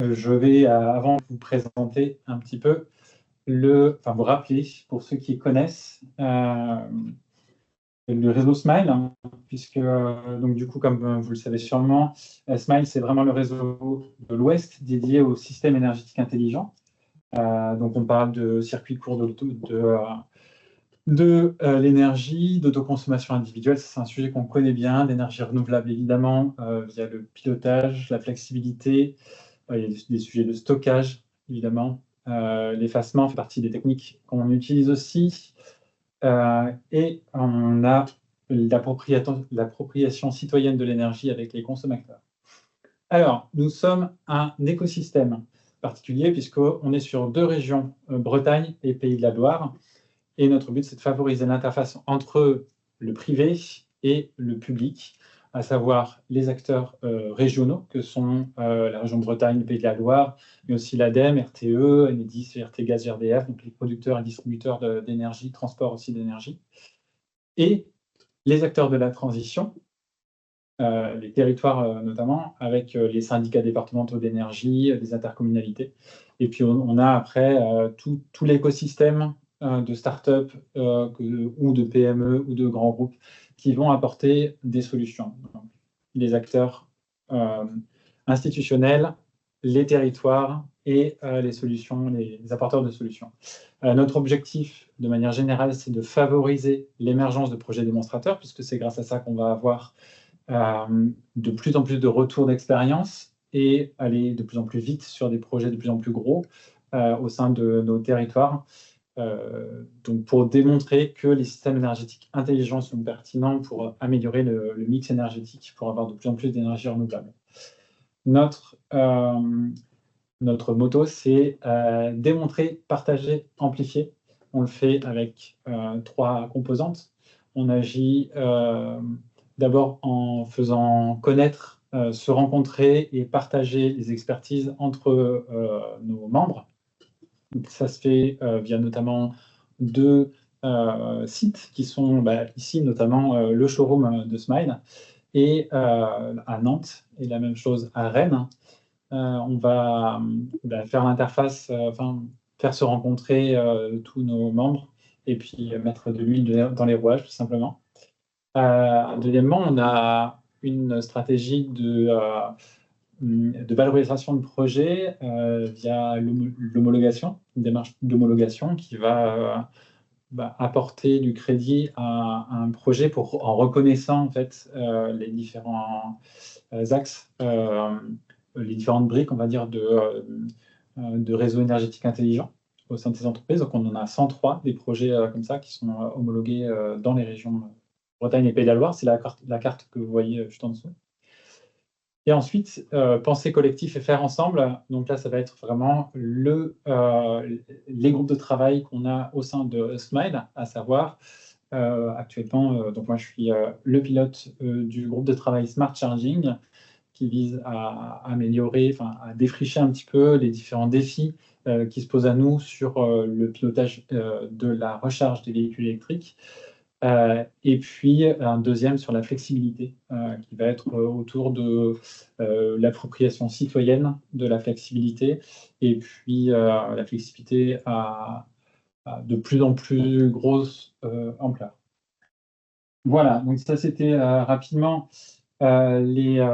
Je vais, avant de vous présenter un petit peu, vous rappeler, pour ceux qui connaissent, le réseau Smile, hein, puisque, donc du coup, comme vous le savez sûrement, Smile, c'est vraiment le réseau de l'Ouest dédié au système énergétique intelligent. Donc on parle de circuits courts de l'énergie, d'autoconsommation individuelle. C'est un sujet qu'on connaît bien, d'énergie renouvelable évidemment, via le pilotage, la flexibilité. Il y a des sujets de stockage, évidemment. L'effacement fait partie des techniques qu'on utilise aussi. Et on a l'appropriation citoyenne de l'énergie avec les consommateurs. Alors, nous sommes un écosystème particulier puisqu'on est sur deux régions, Bretagne et Pays de la Loire. Et notre but, c'est de favoriser l'interface entre le privé et le public, à savoir les acteurs régionaux, que sont la région de Bretagne, le Pays de la Loire, mais aussi l'ADEME, RTE, Enedis, RT Gaz, GRDF, donc les producteurs et distributeurs d'énergie, transport aussi d'énergie, et les acteurs de la transition, les territoires notamment, avec les syndicats départementaux d'énergie, les intercommunalités. Et puis on a après tout l'écosystème de start-up ou de PME ou de grands groupes qui vont apporter des solutions. Donc, les acteurs institutionnels, les territoires et les solutions, les apporteurs de solutions. Notre objectif, de manière générale, c'est de favoriser l'émergence de projets démonstrateurs, puisque c'est grâce à ça qu'on va avoir de plus en plus de retours d'expérience et aller de plus en plus vite sur des projets de plus en plus gros au sein de nos territoires. Donc pour démontrer que les systèmes énergétiques intelligents sont pertinents pour améliorer le mix énergétique, pour avoir de plus en plus d'énergie renouvelable. Notre motto, c'est démontrer, partager, amplifier. On le fait avec trois composantes. On agit d'abord en faisant connaître, se rencontrer et partager les expertises entre nos membres. Donc, ça se fait via notamment deux sites qui sont ici, notamment le showroom de Smile et à Nantes, et la même chose à Rennes. On va faire l'interface, faire se rencontrer tous nos membres et puis mettre de l'huile dans les rouages, tout simplement. Deuxièmement, on a une stratégie de valorisation de projet via l'homologation, une démarche d'homologation qui va apporter du crédit à un projet en reconnaissant en fait les différents axes, les différentes briques, on va dire, de réseaux énergétiques intelligents au sein de ces entreprises. Donc, on en a 103 des projets comme ça qui sont homologués dans les régions Bretagne et Pays de la Loire. C'est la carte que vous voyez juste en dessous. Et ensuite, penser collectif et faire ensemble. Donc là, ça va être vraiment les groupes de travail qu'on a au sein de Smile, à savoir actuellement, donc moi je suis le pilote du groupe de travail Smart Charging, qui vise à améliorer, à défricher un petit peu les différents défis qui se posent à nous sur le pilotage de la recharge des véhicules électriques. Et puis un deuxième sur la flexibilité, qui va être autour de l'appropriation citoyenne de la flexibilité, et puis la flexibilité à de plus en plus grosse ampleur. Voilà, donc ça c'était rapidement les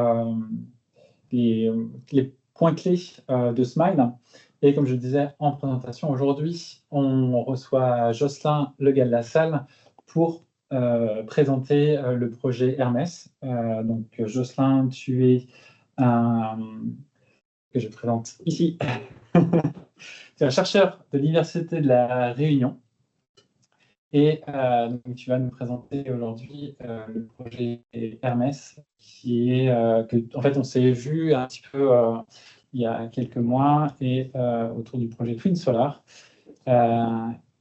points clés de Smile. Et comme je le disais en présentation, aujourd'hui, on reçoit Jocelyn Legal-Lassalle pour présenter le projet Hermès. Donc, Jocelyn, tu es que je présente ici. Tu es un chercheur de l'Université de La Réunion. Et donc, tu vas nous présenter aujourd'hui le projet Hermès, qui est en fait, on s'est vu un petit peu il y a quelques mois et autour du projet Twin Solar.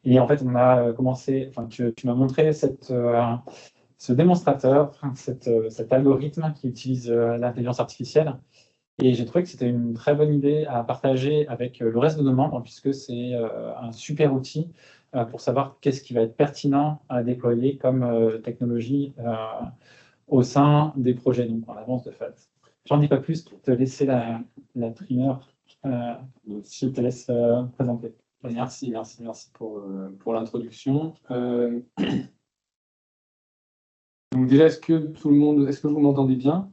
Et en fait, on a commencé, tu m'as montré ce démonstrateur, cet algorithme qui utilise l'intelligence artificielle. Et j'ai trouvé que c'était une très bonne idée à partager avec le reste de nos membres, puisque c'est un super outil pour savoir qu'est-ce qui va être pertinent à déployer comme technologie au sein des projets, donc en avance de phase. J'en dis pas plus pour te laisser la primeur Je te laisse présenter. Merci pour l'introduction. Donc déjà, est-ce que vous m'entendez bien?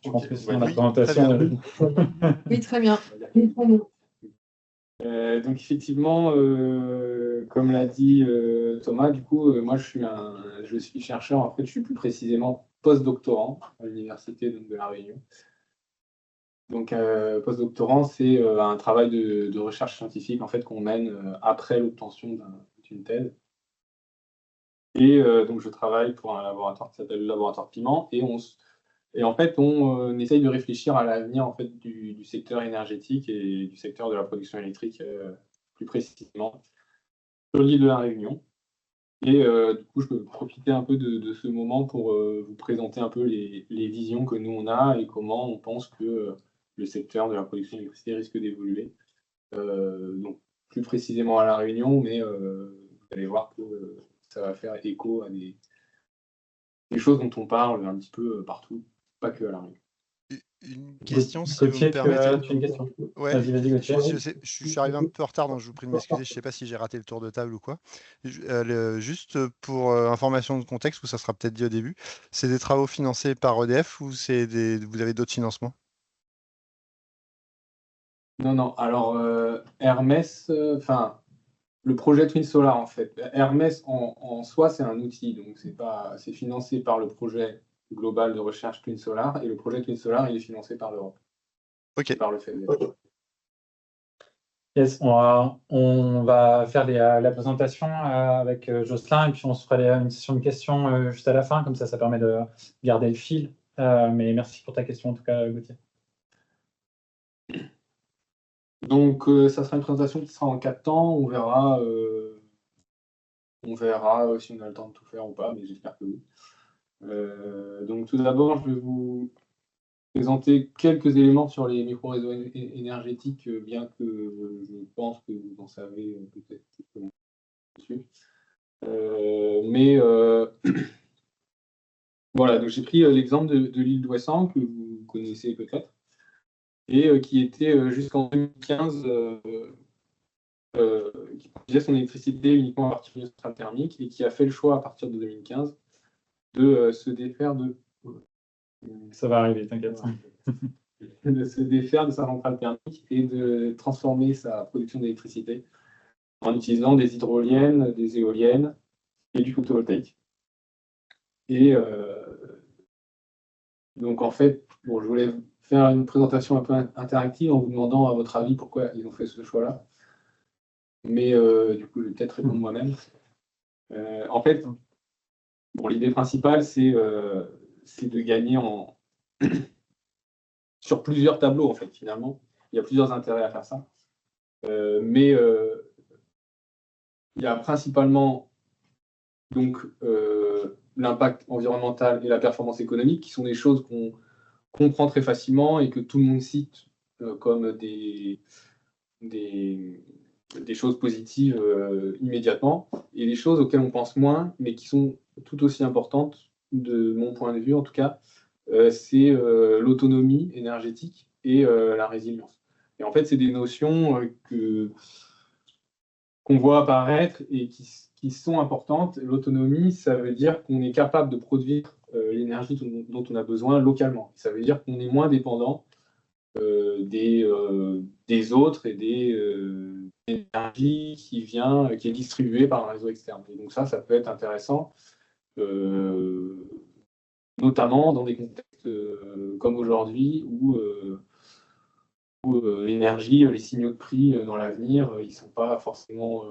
Je pense que c'est dans Oui, la présentation. Oui, très bien. Donc effectivement, comme l'a dit Thomas, du coup, moi je suis chercheur, en fait je suis plus précisément post-doctorant à l'université de La Réunion. Donc post-doctorant, c'est un travail de recherche scientifique en fait qu'on mène après l'obtention d'une thèse. Et donc je travaille pour un laboratoire qui s'appelle le laboratoire Piment, et en fait on essaye de réfléchir à l'avenir en fait du secteur énergétique et du secteur de la production électrique plus précisément sur l'île de la Réunion. Et du coup, je peux profiter un peu de ce moment pour vous présenter un peu les visions que nous on a et comment on pense que le secteur de la production d'électricité risque d'évoluer. Donc plus précisément à la Réunion, mais vous allez voir que ça va faire écho à des choses dont on parle un petit peu partout, pas que à la Réunion. Une question, si vous Gauthier, me permettez. tu as une question? Ouais, Vas-y, Gauthier. je suis arrivé un peu en retard, donc je vous prie de m'excuser. Je ne sais pas si j'ai raté le tour de table ou quoi. Juste pour information de contexte, ou ça sera peut-être dit au début, c'est des travaux financés par EDF ou vous avez d'autres financements? Non. Alors, Hermès, le projet Twin Solar, en fait. Hermès, en soi, c'est un outil. Donc, c'est financé par le projet global de recherche Twin Solar. Et le projet Twin Solar, il est financé par l'Europe. Ok. Par le FEDER. Yes, on va faire la présentation avec Jocelyn, et puis on se fera une session de questions juste à la fin. Comme ça permet de garder le fil. Mais merci pour ta question, en tout cas, Gauthier. Donc, ça sera une présentation qui sera en 4 temps. On verra si on a le temps de tout faire ou pas, mais j'espère que oui. Donc, tout d'abord, je vais vous présenter quelques éléments sur les micro-réseaux énergétiques, bien que je pense que vous en savez peut-être dessus. Voilà, donc j'ai pris l'exemple de l'île d'Ouessant, que vous connaissez peut-être, et qui était jusqu'en 2015 qui produisait son électricité uniquement à partir d'une centrale thermique, et qui a fait le choix à partir de 2015 de se défaire de... Ça va arriver, t'inquiète. de se défaire de sa centrale thermique et de transformer sa production d'électricité en utilisant des hydroliennes, des éoliennes et du photovoltaïque. Et donc en fait, je voulais faire une présentation un peu interactive en vous demandant à votre avis pourquoi ils ont fait ce choix-là. Mais du coup, je vais peut-être répondre moi-même. En fait, l'idée principale, c'est de gagner sur plusieurs tableaux, en fait, finalement. Il y a plusieurs intérêts à faire ça. Mais il y a principalement donc l'impact environnemental et la performance économique, qui sont des choses qu'on comprend très facilement et que tout le monde cite comme des choses positives immédiatement, et des choses auxquelles on pense moins, mais qui sont tout aussi importantes, de mon point de vue en tout cas, c'est l'autonomie énergétique et la résilience. Et en fait, c'est des notions qu'on voit apparaître et qui sont importantes. L'autonomie, ça veut dire qu'on est capable de produire l'énergie dont on a besoin localement. Ça veut dire qu'on est moins dépendant des autres et des énergies qui est distribuée par un réseau externe. Et donc ça peut être intéressant, notamment dans des contextes comme aujourd'hui où l'énergie, les signaux de prix dans l'avenir, ils ne sont pas forcément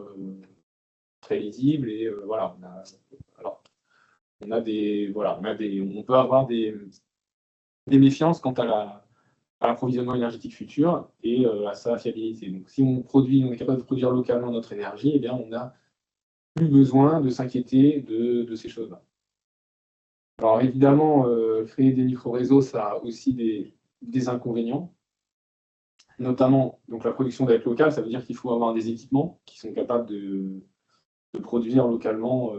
très lisibles. Et voilà, on peut avoir des méfiances quant à l'approvisionnement énergétique futur et à sa fiabilité. Donc, si on est capable de produire localement notre énergie, eh bien, on n'a plus besoin de s'inquiéter de ces choses-là. Alors, évidemment, créer des micro-réseaux, ça a aussi des inconvénients. Notamment, donc, la production doit être locale, ça veut dire qu'il faut avoir des équipements qui sont capables de produire localement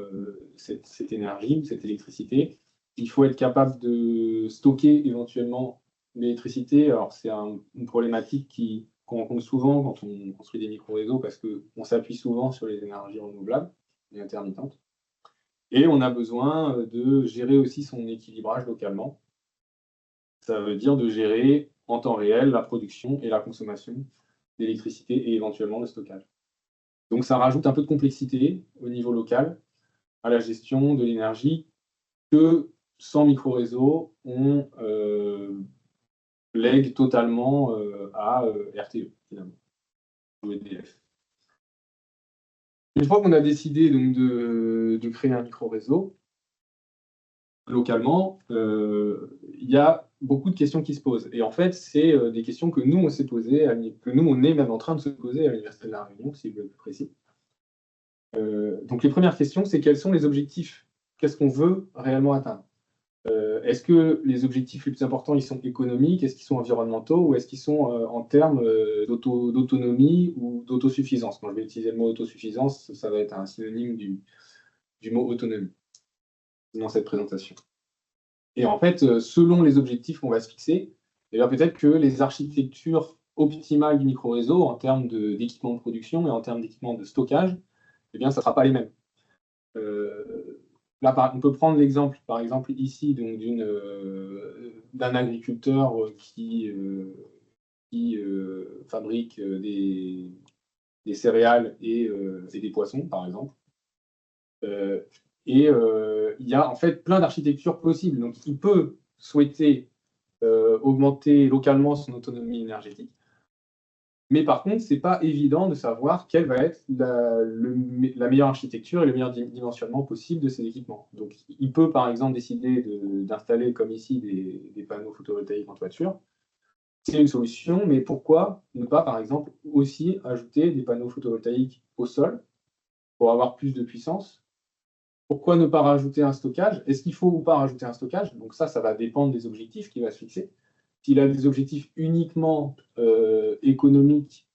cette énergie, cette électricité. Il faut être capable de stocker éventuellement l'électricité, alors c'est une problématique qu'on rencontre souvent quand on construit des micro-réseaux parce qu'on s'appuie souvent sur les énergies renouvelables et intermittentes. Et on a besoin de gérer aussi son équilibrage localement. Ça veut dire de gérer en temps réel la production et la consommation d'électricité et éventuellement le stockage. Donc ça rajoute un peu de complexité au niveau local à la gestion de l'énergie que sans micro-réseau, on lègue totalement à RTE, finalement, ou EDF. Une fois qu'on a décidé donc, de créer un micro-réseau, localement, il y a beaucoup de questions qui se posent. Et en fait, c'est des questions que nous, on s'est posées, que nous, on est même en train de se poser à l'Université de La Réunion, si je veux être plus précis. Donc les premières questions, c'est quels sont les objectifs? Qu'est-ce qu'on veut réellement atteindre? Est-ce que les objectifs les plus importants, ils sont économiques? Est-ce qu'ils sont environnementaux? Ou est-ce qu'ils sont en termes d'autonomie ou d'autosuffisance? Quand je vais utiliser le mot autosuffisance, ça va être un synonyme du mot autonomie dans cette présentation. Et en fait, selon les objectifs qu'on va se fixer, eh bien, peut-être que les architectures optimales du micro-réseau en termes d'équipement de production et en termes d'équipement de stockage, eh bien, ça ne sera pas les mêmes. Là, on peut prendre l'exemple, par exemple, ici, donc, d'un agriculteur qui fabrique des céréales et des poissons, par exemple. Il y a en fait plein d'architectures possibles. Donc, il peut souhaiter augmenter localement son autonomie énergétique. Mais par contre, ce n'est pas évident de savoir quelle va être la meilleure architecture et le meilleur dimensionnement possible de ces équipements. Donc, il peut par exemple décider d'installer, comme ici, des panneaux photovoltaïques en toiture. C'est une solution, mais pourquoi ne pas, par exemple, aussi ajouter des panneaux photovoltaïques au sol pour avoir plus de puissance? Pourquoi ne pas rajouter un stockage? Est-ce qu'il faut ou pas rajouter un stockage? Donc ça va dépendre des objectifs qu'il va se fixer. S'il a des objectifs uniquement économiques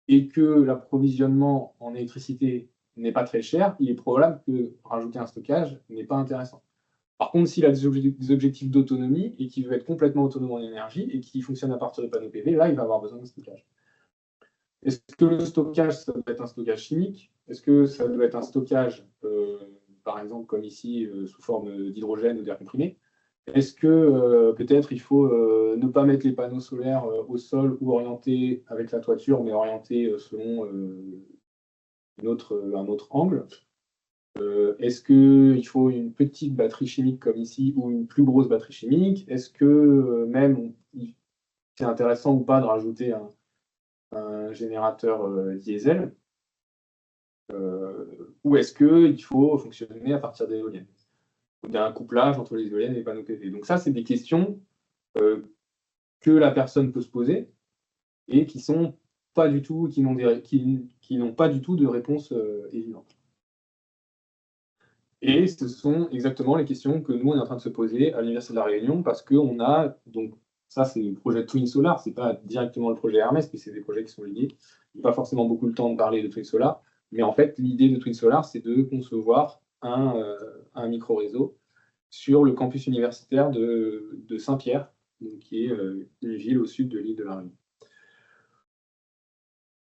et que l'approvisionnement en électricité n'est pas très cher, il est probable que rajouter un stockage n'est pas intéressant. Par contre, s'il a des objectifs d'autonomie et qu'il veut être complètement autonome en énergie et qu'il fonctionne à partir de panneaux PV, là, il va avoir besoin de stockage. Est-ce que le stockage, ça doit être un stockage chimique? Est-ce que ça doit être un stockage, par exemple, comme ici, sous forme d'hydrogène ou d'air comprimé? Est-ce que peut-être il faut ne pas mettre les panneaux solaires au sol ou orientés avec la toiture, mais orientés selon un autre angle? Est-ce qu'il faut une petite batterie chimique comme ici ou une plus grosse batterie chimique? Est-ce que même c'est intéressant ou pas de rajouter un générateur diesel? Ou est-ce qu'il faut fonctionner à partir d'éoliennes? D'un couplage entre les éoliennes et les panneaux PV. Donc ça, c'est des questions que la personne peut se poser et qui sont pas du tout, qui n'ont pas du tout de réponse évidente. Et ce sont exactement les questions que nous, on est en train de se poser à l'Université de La Réunion parce qu'on a, donc ça c'est le projet Twin Solar, c'est pas directement le projet Hermès, mais c'est des projets qui sont liés. Il n'y a pas forcément beaucoup le temps de parler de Twin Solar, mais en fait, l'idée de Twin Solar, c'est de concevoir un micro-réseau sur le campus universitaire de Saint-Pierre, qui est une ville au sud de l'île de La Réunion.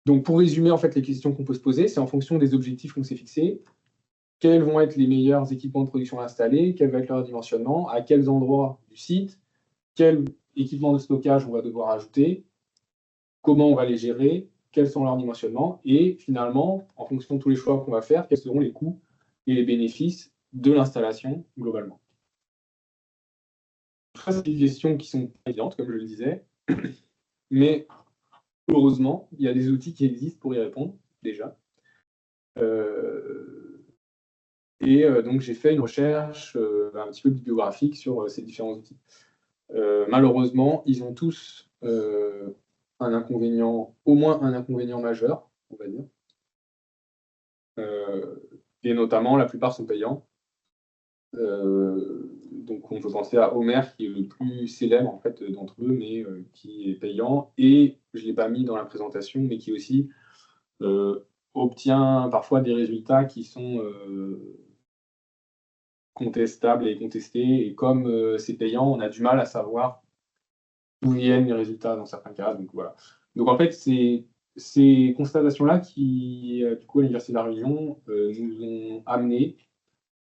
Donc pour résumer en fait les questions qu'on peut se poser, c'est en fonction des objectifs qu'on s'est fixés, quels vont être les meilleurs équipements de production installés, quel va être leur dimensionnement, à quels endroits du site, quel équipement de stockage on va devoir ajouter, comment on va les gérer, quels sont leurs dimensionnements, et finalement, en fonction de tous les choix qu'on va faire, quels seront les coûts et les bénéfices de l'installation globalement. Ça, c'est des questions qui sont évidentes, comme je le disais, mais heureusement, il y a des outils qui existent pour y répondre, déjà. Donc, j'ai fait une recherche un petit peu bibliographique sur ces différents outils. Malheureusement, ils ont tous un inconvénient, au moins un inconvénient majeur, on va dire. Et notamment, la plupart sont payants. Donc, on peut penser à Homer, qui est le plus célèbre en fait, d'entre eux, mais qui est payant. Et je ne l'ai pas mis dans la présentation, mais qui aussi obtient parfois des résultats qui sont contestables et contestés. Et comme c'est payant, on a du mal à savoir d'où viennent les résultats dans certains cas. Donc voilà. Donc en fait, c'est ces constatations-là qui, du coup, à l'Université de La Réunion, nous ont amené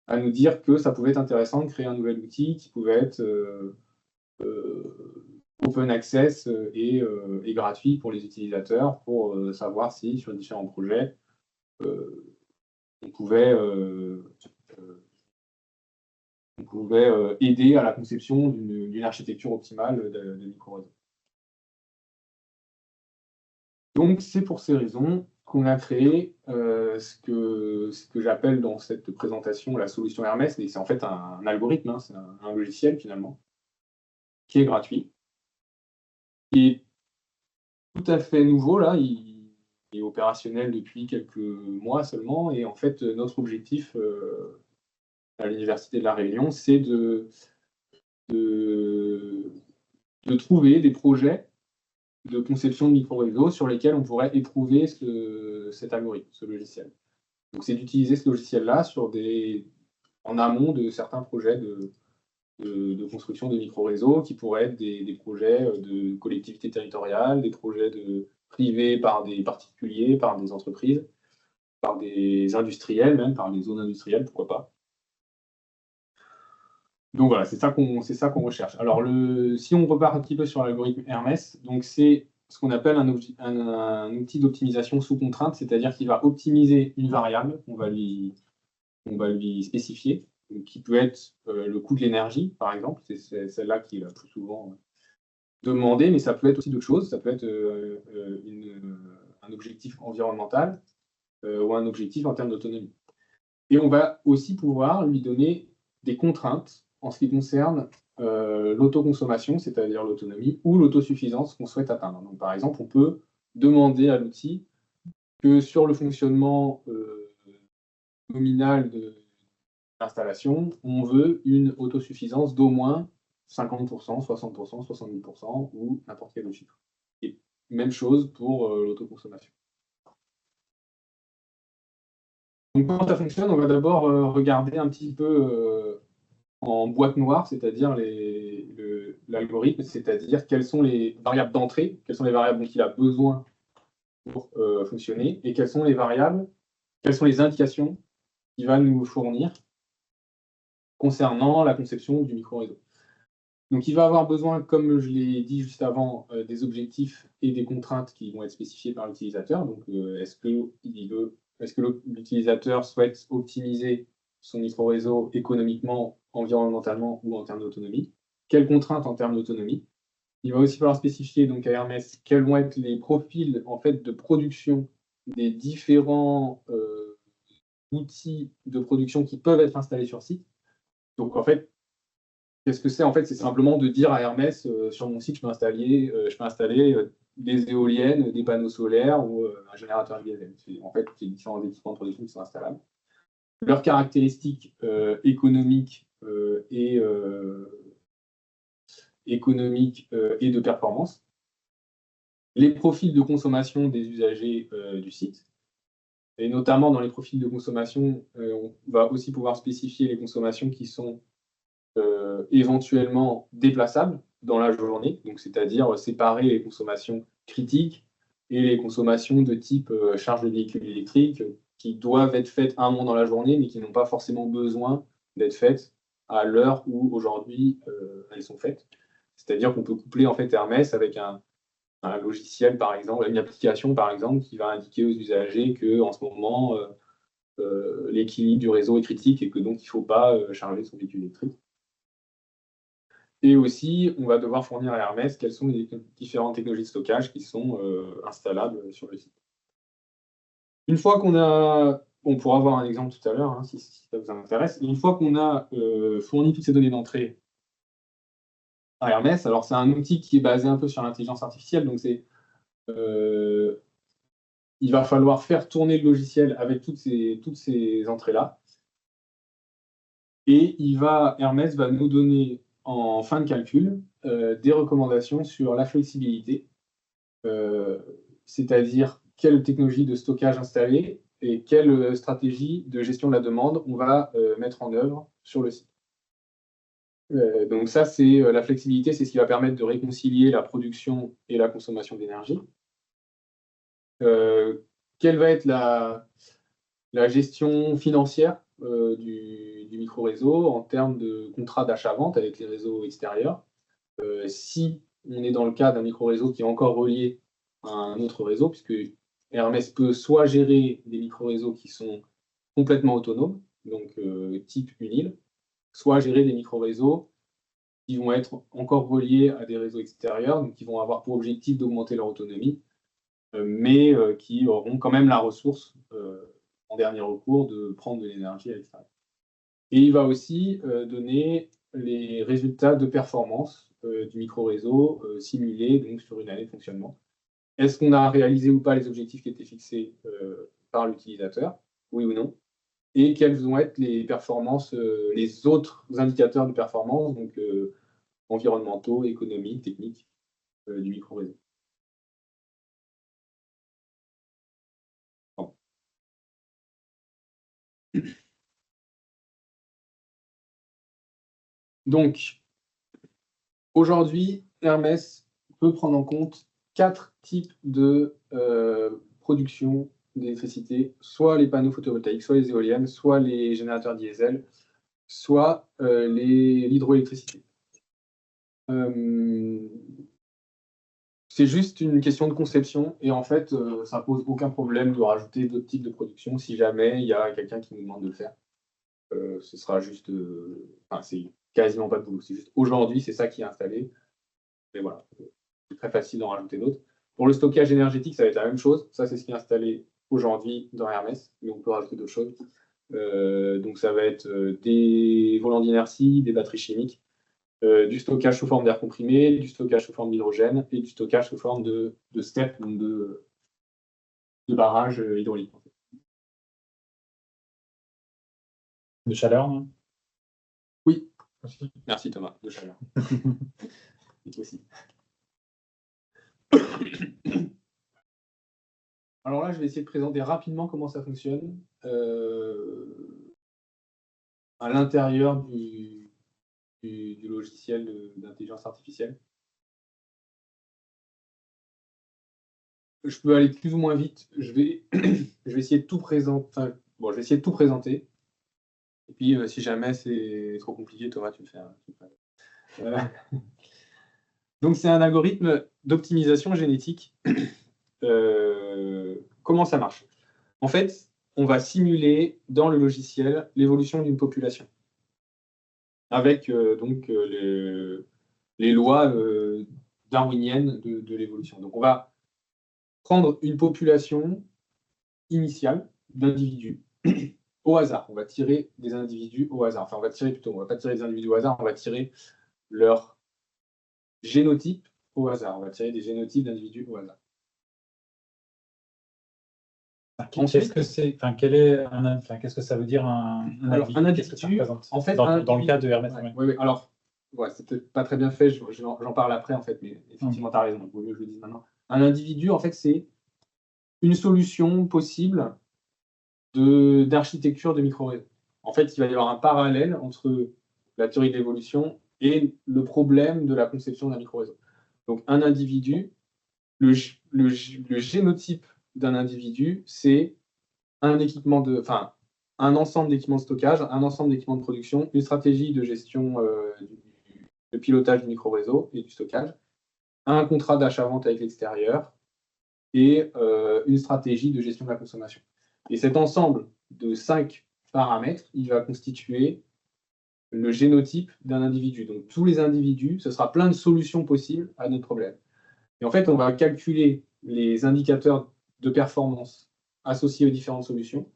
à nous dire que ça pouvait être intéressant de créer un nouvel outil qui pouvait être open access et gratuit pour les utilisateurs pour savoir si sur différents projets on pouvait, aider à la conception d'une architecture optimale de micro-réseau. Donc c'est pour ces raisons qu'on a créé ce que j'appelle dans cette présentation la solution Hermès, et c'est en fait un algorithme, hein, c'est un logiciel finalement, qui est gratuit, qui est tout à fait nouveau, là, il est opérationnel depuis quelques mois seulement, et en fait notre objectif à l'Université de La Réunion, c'est de trouver des projets de conception de micro-réseaux sur lesquels on pourrait éprouver cet algorithme, ce logiciel. Donc c'est d'utiliser ce logiciel-là en amont de certains projets de construction de micro-réseaux qui pourraient être des projets de collectivités territoriales, des projets privés par des particuliers, par des entreprises, par des industriels même, par les zones industrielles, pourquoi pas. Donc voilà, c'est ça qu'on recherche. Alors si on repart un petit peu sur l'algorithme Hermès, donc c'est ce qu'on appelle un outil d'optimisation sous contrainte, c'est-à-dire qu'il va optimiser une variable, on va lui spécifier, qui peut être le coût de l'énergie, par exemple, c'est celle-là qui est la plus souvent demandée, mais ça peut être aussi d'autres choses, ça peut être un objectif environnemental ou un objectif en termes d'autonomie. Et on va aussi pouvoir lui donner des contraintes en ce qui concerne l'autoconsommation, c'est-à-dire l'autonomie, ou l'autosuffisance qu'on souhaite atteindre. Donc, par exemple, on peut demander à l'outil que sur le fonctionnement nominal de l'installation, on veut une autosuffisance d'au moins 50%, 60%, 70% ou n'importe quel autre chiffre. Et même chose pour l'autoconsommation. Donc, comment ça fonctionne? On va d'abord regarder un petit peu en boîte noire, c'est-à-dire l'algorithme, c'est-à-dire quelles sont les variables d'entrée, quelles sont les variables dont il a besoin pour fonctionner, et quelles sont les indications qu'il va nous fournir concernant la conception du micro-réseau. Donc il va avoir besoin, comme je l'ai dit juste avant, des objectifs et des contraintes qui vont être spécifiées par l'utilisateur. Donc est-ce que l'utilisateur souhaite optimiser son micro-réseau économiquement, environnementalement ou en termes d'autonomie? Quelles contraintes en termes d'autonomie? Il va aussi falloir spécifier donc à Hermès quels vont être les profils en fait, de production des différents outils de production qui peuvent être installés sur site. Donc en fait, qu'est-ce que c'est? En fait, c'est simplement de dire à Hermès, sur mon site, je peux installer des éoliennes, des panneaux solaires ou un générateur diesel. En fait, c'est différents équipements de production qui sont installables. Leurs caractéristiques économiques et de performance. Les profils de consommation des usagers du site. Et notamment dans les profils de consommation, on va aussi pouvoir spécifier les consommations qui sont éventuellement déplaçables dans la journée, donc c'est-à-dire séparer les consommations critiques et les consommations de type charge de véhicule électrique qui doivent être faites un moment dans la journée, mais qui n'ont pas forcément besoin d'être faites à l'heure où aujourd'hui elles sont faites. C'est-à-dire qu'on peut coupler en fait Hermès avec un logiciel, par exemple, une application, par exemple, qui va indiquer aux usagers qu'en ce moment, l'équilibre du réseau est critique et que donc il ne faut pas charger son véhicule électrique. Et aussi, on va devoir fournir à Hermès quelles sont les différentes technologies de stockage qui sont installables sur le site. Une fois qu'on a, on pourra voir un exemple tout à l'heure, hein, si ça vous intéresse. Une fois qu'on a fourni toutes ces données d'entrée à Hermès, alors c'est un outil qui est basé un peu sur l'intelligence artificielle, donc il va falloir faire tourner le logiciel avec toutes ces entrées-là. Et Hermès va nous donner en fin de calcul des recommandations sur la flexibilité, c'est-à-dire quelle technologie de stockage installer et quelle stratégie de gestion de la demande on va mettre en œuvre sur le site. Donc ça, c'est la flexibilité, c'est ce qui va permettre de réconcilier la production et la consommation d'énergie. Quelle va être la gestion financière du micro-réseau en termes de contrat d'achat-vente avec les réseaux extérieurs? Si on est dans le cas d'un micro-réseau qui est encore relié à un autre réseau, puisque Hermès peut soit gérer des micro-réseaux qui sont complètement autonomes, donc type une île, soit gérer des micro-réseaux qui vont être encore reliés à des réseaux extérieurs, donc qui vont avoir pour objectif d'augmenter leur autonomie, mais qui auront quand même la ressource, en dernier recours, de prendre de l'énergie à l'extérieur. Et il va aussi donner les résultats de performance du micro-réseau simulés donc, sur une année de fonctionnement. Est-ce qu'on a réalisé ou pas les objectifs qui étaient fixés par l'utilisateur? Oui ou non? Et quelles vont être les performances, les autres indicateurs de performance, donc environnementaux, économiques, techniques du micro-réseau. Bon. Donc, aujourd'hui, Hermès peut prendre en compte 4 types de production d'électricité, soit les panneaux photovoltaïques, soit les éoliennes, soit les générateurs diesel, soit l'hydroélectricité. C'est juste une question de conception et en fait, ça pose aucun problème de rajouter d'autres types de production si jamais il y a quelqu'un qui nous demande de le faire. Ce sera juste, c'est quasiment pas de boulot. C'est juste aujourd'hui, c'est ça qui est installé. Mais voilà, c'est très facile d'en rajouter d'autres. Pour le stockage énergétique, ça va être la même chose. Ça, c'est ce qui est installé aujourd'hui dans Hermès, mais on peut rajouter d'autres choses. Donc, ça va être des volants d'inertie, des batteries chimiques, du stockage sous forme d'air comprimé, du stockage sous forme d'hydrogène et du stockage sous forme de STEP, donc de barrage hydraulique. De chaleur, non? Oui, merci Thomas, de chaleur. Et aussi. Alors là, je vais essayer de présenter rapidement comment ça fonctionne à l'intérieur du logiciel d'intelligence artificielle. Je peux aller plus ou moins vite. Je vais essayer de tout présenter. Enfin, bon, je vais essayer de tout présenter. Et puis, si jamais c'est trop compliqué, Thomas, tu me fais Donc, c'est un algorithme d'optimisation génétique. Comment ça marche? En fait, on va simuler dans le logiciel l'évolution d'une population avec les lois darwiniennes de l'évolution. Donc, on va prendre une population initiale d'individus au hasard. On va tirer des individus au hasard. Enfin, on va pas tirer des individus au hasard, on va tirer leur génotype au hasard. On va tirer des génotypes d'individus au hasard. Qu'est-ce que c'est, qu'est-ce que ça veut dire un individu? Qu'est-ce que ça représente en fait, dans le cas de Hermès? Oui. Alors, c'est peut-être pas très bien fait, j'en parle après, en fait, mais effectivement, tu as raison, il vaut mieux que je le dise maintenant. Un individu, en fait, c'est une solution possible d'architecture de micro-réseau. En fait, il va y avoir un parallèle entre la théorie de l'évolution et le problème de la conception d'un micro-réseau. Donc, un individu, le génotype d'un individu, c'est un ensemble d'équipements de stockage, un ensemble d'équipements de production, une stratégie de gestion de pilotage du micro-réseau et du stockage, un contrat d'achat-vente avec l'extérieur et une stratégie de gestion de la consommation. Et cet ensemble de 5 paramètres, il va constituer le génotype d'un individu. Donc tous les individus, ce sera plein de solutions possibles à notre problème. Et en fait, on va calculer les indicateurs de performance associés aux différentes solutions.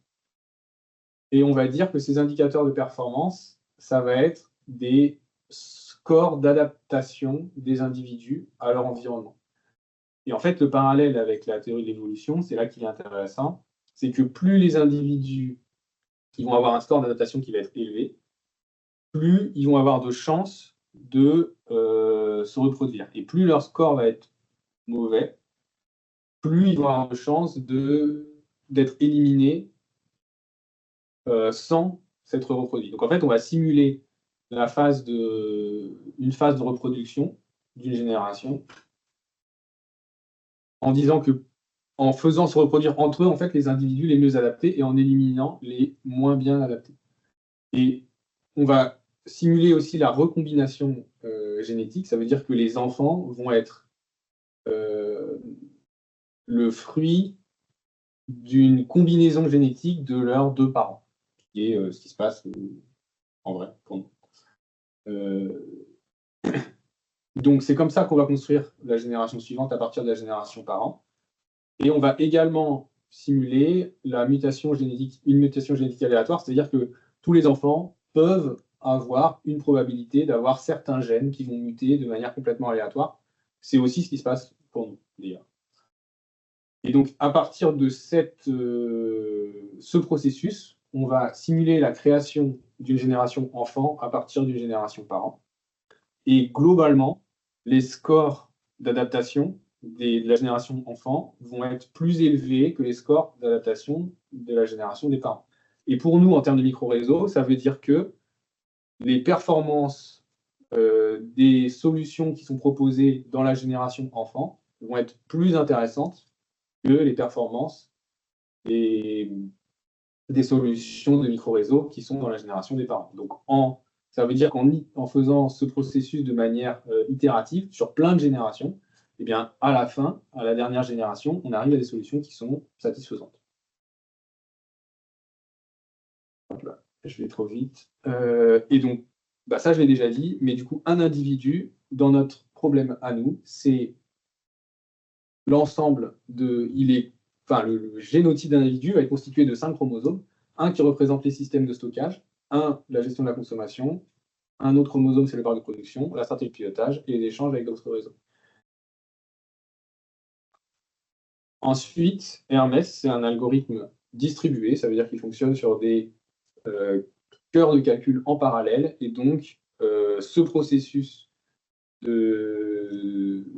Et on va dire que ces indicateurs de performance, ça va être des scores d'adaptation des individus à leur environnement. Et en fait, le parallèle avec la théorie de l'évolution, c'est là qu'il est intéressant, c'est que plus les individus qui vont avoir un score d'adaptation qui va être élevé, plus ils vont avoir de chances de se reproduire. Et plus leur score va être mauvais, plus ils vont avoir de chances d'être éliminés sans s'être reproduits. Donc en fait, on va simuler une phase de reproduction d'une génération, en disant que en faisant se reproduire entre eux, en fait, les individus les mieux adaptés et en éliminant les moins bien adaptés. Et on va simuler aussi la recombination génétique. Ça veut dire que les enfants vont être le fruit d'une combinaison génétique de leurs deux parents, qui est ce qui se passe en vrai pour nous. Donc c'est comme ça qu'on va construire la génération suivante à partir de la génération parent. Et on va également simuler une mutation génétique aléatoire, c'est-à-dire que tous les enfants peuvent avoir une probabilité d'avoir certains gènes qui vont muter de manière complètement aléatoire. C'est aussi ce qui se passe pour nous, d'ailleurs. Et donc, à partir de ce processus, on va simuler la création d'une génération enfant à partir d'une génération parent. Et globalement, les scores d'adaptation de la génération enfant vont être plus élevés que les scores d'adaptation de la génération des parents. Et pour nous, en termes de micro-réseau, ça veut dire que les performances des solutions qui sont proposées dans la génération enfant vont être plus intéressantes que les performances des solutions de micro-réseau qui sont dans la génération des parents. Donc, ça veut dire qu'en faisant ce processus de manière itérative sur plein de générations, eh bien, à la fin, à la dernière génération, on arrive à des solutions qui sont satisfaisantes. Hop là, je vais trop vite. Et donc, ça, je l'ai déjà dit, mais du coup, un individu, dans notre problème à nous, c'est l'ensemble de... le génotype d'un individu va être constitué de 5 chromosomes, un qui représente les systèmes de stockage, un, la gestion de la consommation, un autre chromosome, c'est le parc de production, la stratégie de pilotage et les échanges avec d'autres réseaux. Ensuite, Hermès, c'est un algorithme distribué, ça veut dire qu'il fonctionne sur des cœurs de calcul en parallèle, et donc ce processus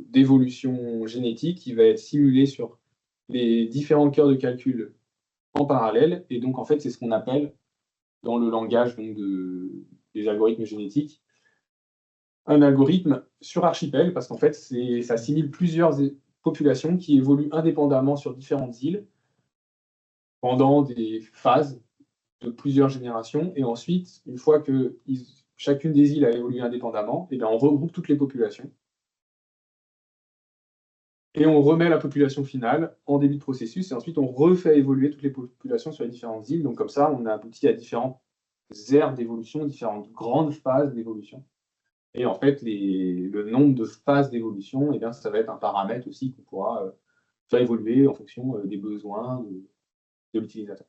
d'évolution génétique, il va être simulé sur les différents cœurs de calcul en parallèle, et donc en fait, c'est ce qu'on appelle, dans le langage donc, des algorithmes génétiques, un algorithme sur archipel, parce qu'en fait, ça simule plusieurs populations qui évoluent indépendamment sur différentes îles pendant des phases de plusieurs générations, et ensuite, une fois que chacune des îles a évolué indépendamment, et bien on regroupe toutes les populations, et on remet la population finale en début de processus, et ensuite on refait évoluer toutes les populations sur les différentes îles, donc comme ça, on a abouti à différentes aires d'évolution, différentes grandes phases d'évolution. Et en fait, le nombre de phases d'évolution, eh bien, ça va être un paramètre aussi qu'on pourra faire évoluer en fonction des besoins de l'utilisateur.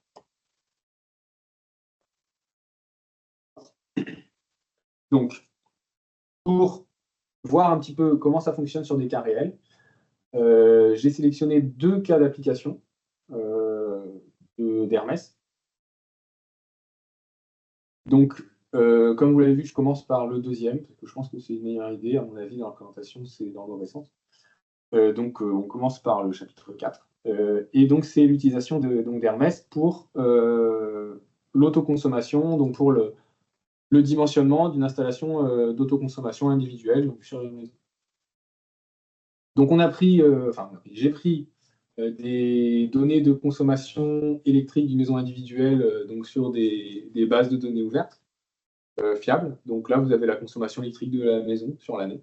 Donc, pour voir un petit peu comment ça fonctionne sur des cas réels, j'ai sélectionné 2 cas d'application d'Hermès. Donc, comme vous l'avez vu, je commence par le deuxième, parce que je pense que c'est une meilleure idée, à mon avis, dans la présentation, c'est dans l'adolescence. Donc, on commence par le chapitre 4. Et donc, c'est l'utilisation d'Hermès pour l'autoconsommation, donc pour le dimensionnement d'une installation d'autoconsommation individuelle donc sur une maison. Donc, j'ai pris des données de consommation électrique d'une maison individuelle donc sur des bases de données ouvertes fiables. Donc là, vous avez la consommation électrique de la maison sur l'année.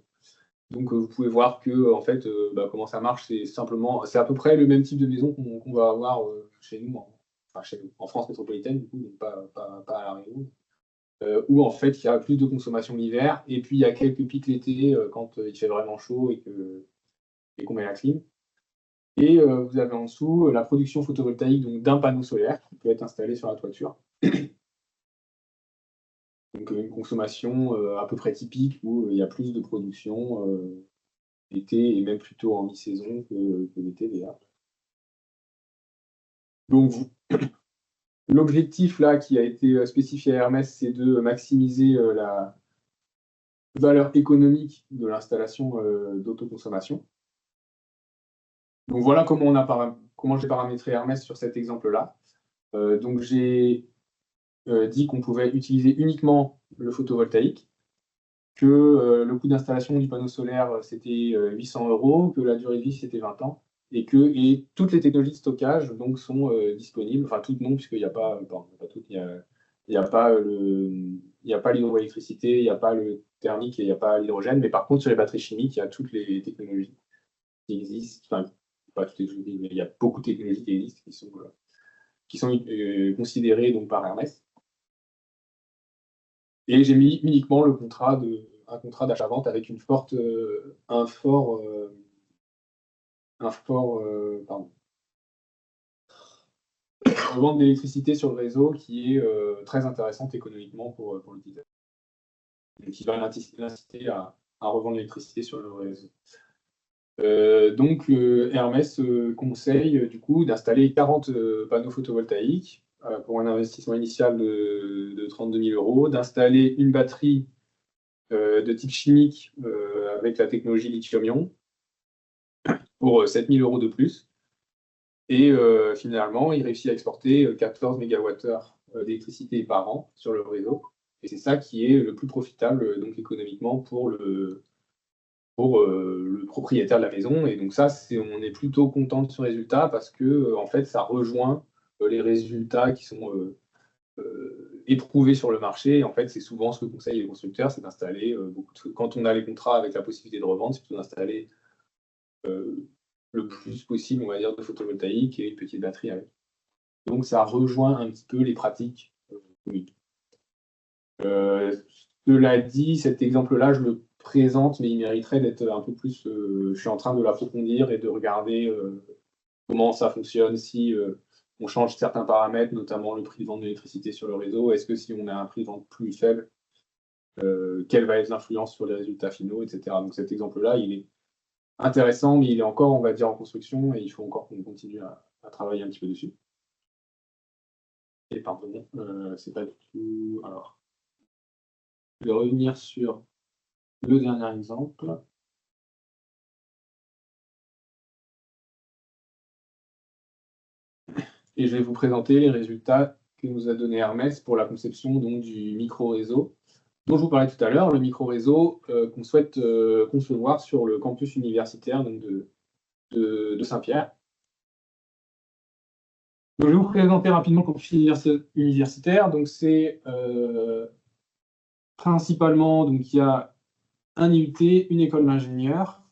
Donc vous pouvez voir que en fait, comment ça marche, c'est à peu près le même type de maison qu'on va avoir chez nous, en France métropolitaine, du coup, donc pas à La Réunion, où en fait il y a plus de consommation l'hiver, et puis il y a quelques pics l'été quand il fait vraiment chaud et qu'on met la clim. Et vous avez en dessous la production photovoltaïque d'un panneau solaire qui peut être installé sur la toiture. Donc une consommation à peu près typique où il y a plus de production l'été et même plutôt en mi-saison que l'été déjà. Donc l'objectif là qui a été spécifié à Hermès, c'est de maximiser la valeur économique de l'installation d'autoconsommation. Donc voilà comment j'ai paramétré Hermès sur cet exemple-là. Donc j'ai dit qu'on pouvait utiliser uniquement le photovoltaïque, que le coût d'installation du panneau solaire, c'était 800 €, que la durée de vie, c'était 20 ans, et toutes les technologies de stockage donc, sont disponibles, enfin toutes non, puisqu'il n'y a pas, pardon, pas toutes, il n'y a pas l'hydroélectricité, il n'y a pas le thermique et il n'y a pas l'hydrogène, mais par contre, sur les batteries chimiques, il y a toutes les technologies qui existent, enfin, pas toutes les technologies, mais il y a beaucoup de technologies qui existent, qui sont considérées donc, par Hermès. Et j'ai mis uniquement un contrat d'achat-vente avec un fort revente d'électricité sur le réseau qui est très intéressante économiquement pour l'utilisateur. Donc, il va l'inciter à revendre l'électricité sur le réseau. Donc, Hermès conseille du coup d'installer 40 panneaux photovoltaïques pour un investissement initial de 32 000 €, d'installer une batterie de type chimique avec la technologie lithium-ion pour 7 000 € de plus. Et finalement, il réussit à exporter 14 MWh d'électricité par an sur le réseau. Et c'est ça qui est le plus profitable donc économiquement pour le propriétaire de la maison. Et donc ça, on est plutôt content de ce résultat parce que en fait, ça rejoint les résultats qui sont éprouvés sur le marché. Et en fait, c'est souvent ce que conseillent les constructeurs, c'est d'installer quand on a les contrats avec la possibilité de revendre, c'est plutôt d'installer le plus possible, on va dire, de photovoltaïque et une petite batterie avec. Donc ça rejoint un petit peu les pratiques communes. Cela dit, cet exemple-là, je le présente, mais il mériterait d'être un peu plus. Je suis en train de l'approfondir et de regarder comment ça fonctionne, si on change certains paramètres, notamment le prix de vente de l'électricité sur le réseau. Est-ce que si on a un prix de vente plus faible, quelle va être l'influence sur les résultats finaux, etc. Donc cet exemple-là, il est intéressant, mais il est encore, on va dire, en construction et il faut encore qu'on continue à travailler un petit peu dessus. Et pardon, c'est pas du tout. Alors, je vais revenir sur le dernier exemple. Et je vais vous présenter les résultats que nous a donné Hermès pour la conception donc, du micro-réseau dont je vous parlais tout à l'heure, le micro-réseau qu'on souhaite concevoir sur le campus universitaire donc, de Saint-Pierre. Donc, je vais vous présenter rapidement le campus universitaire. Donc, c'est principalement, donc, il y a un IUT, une école d'ingénieurs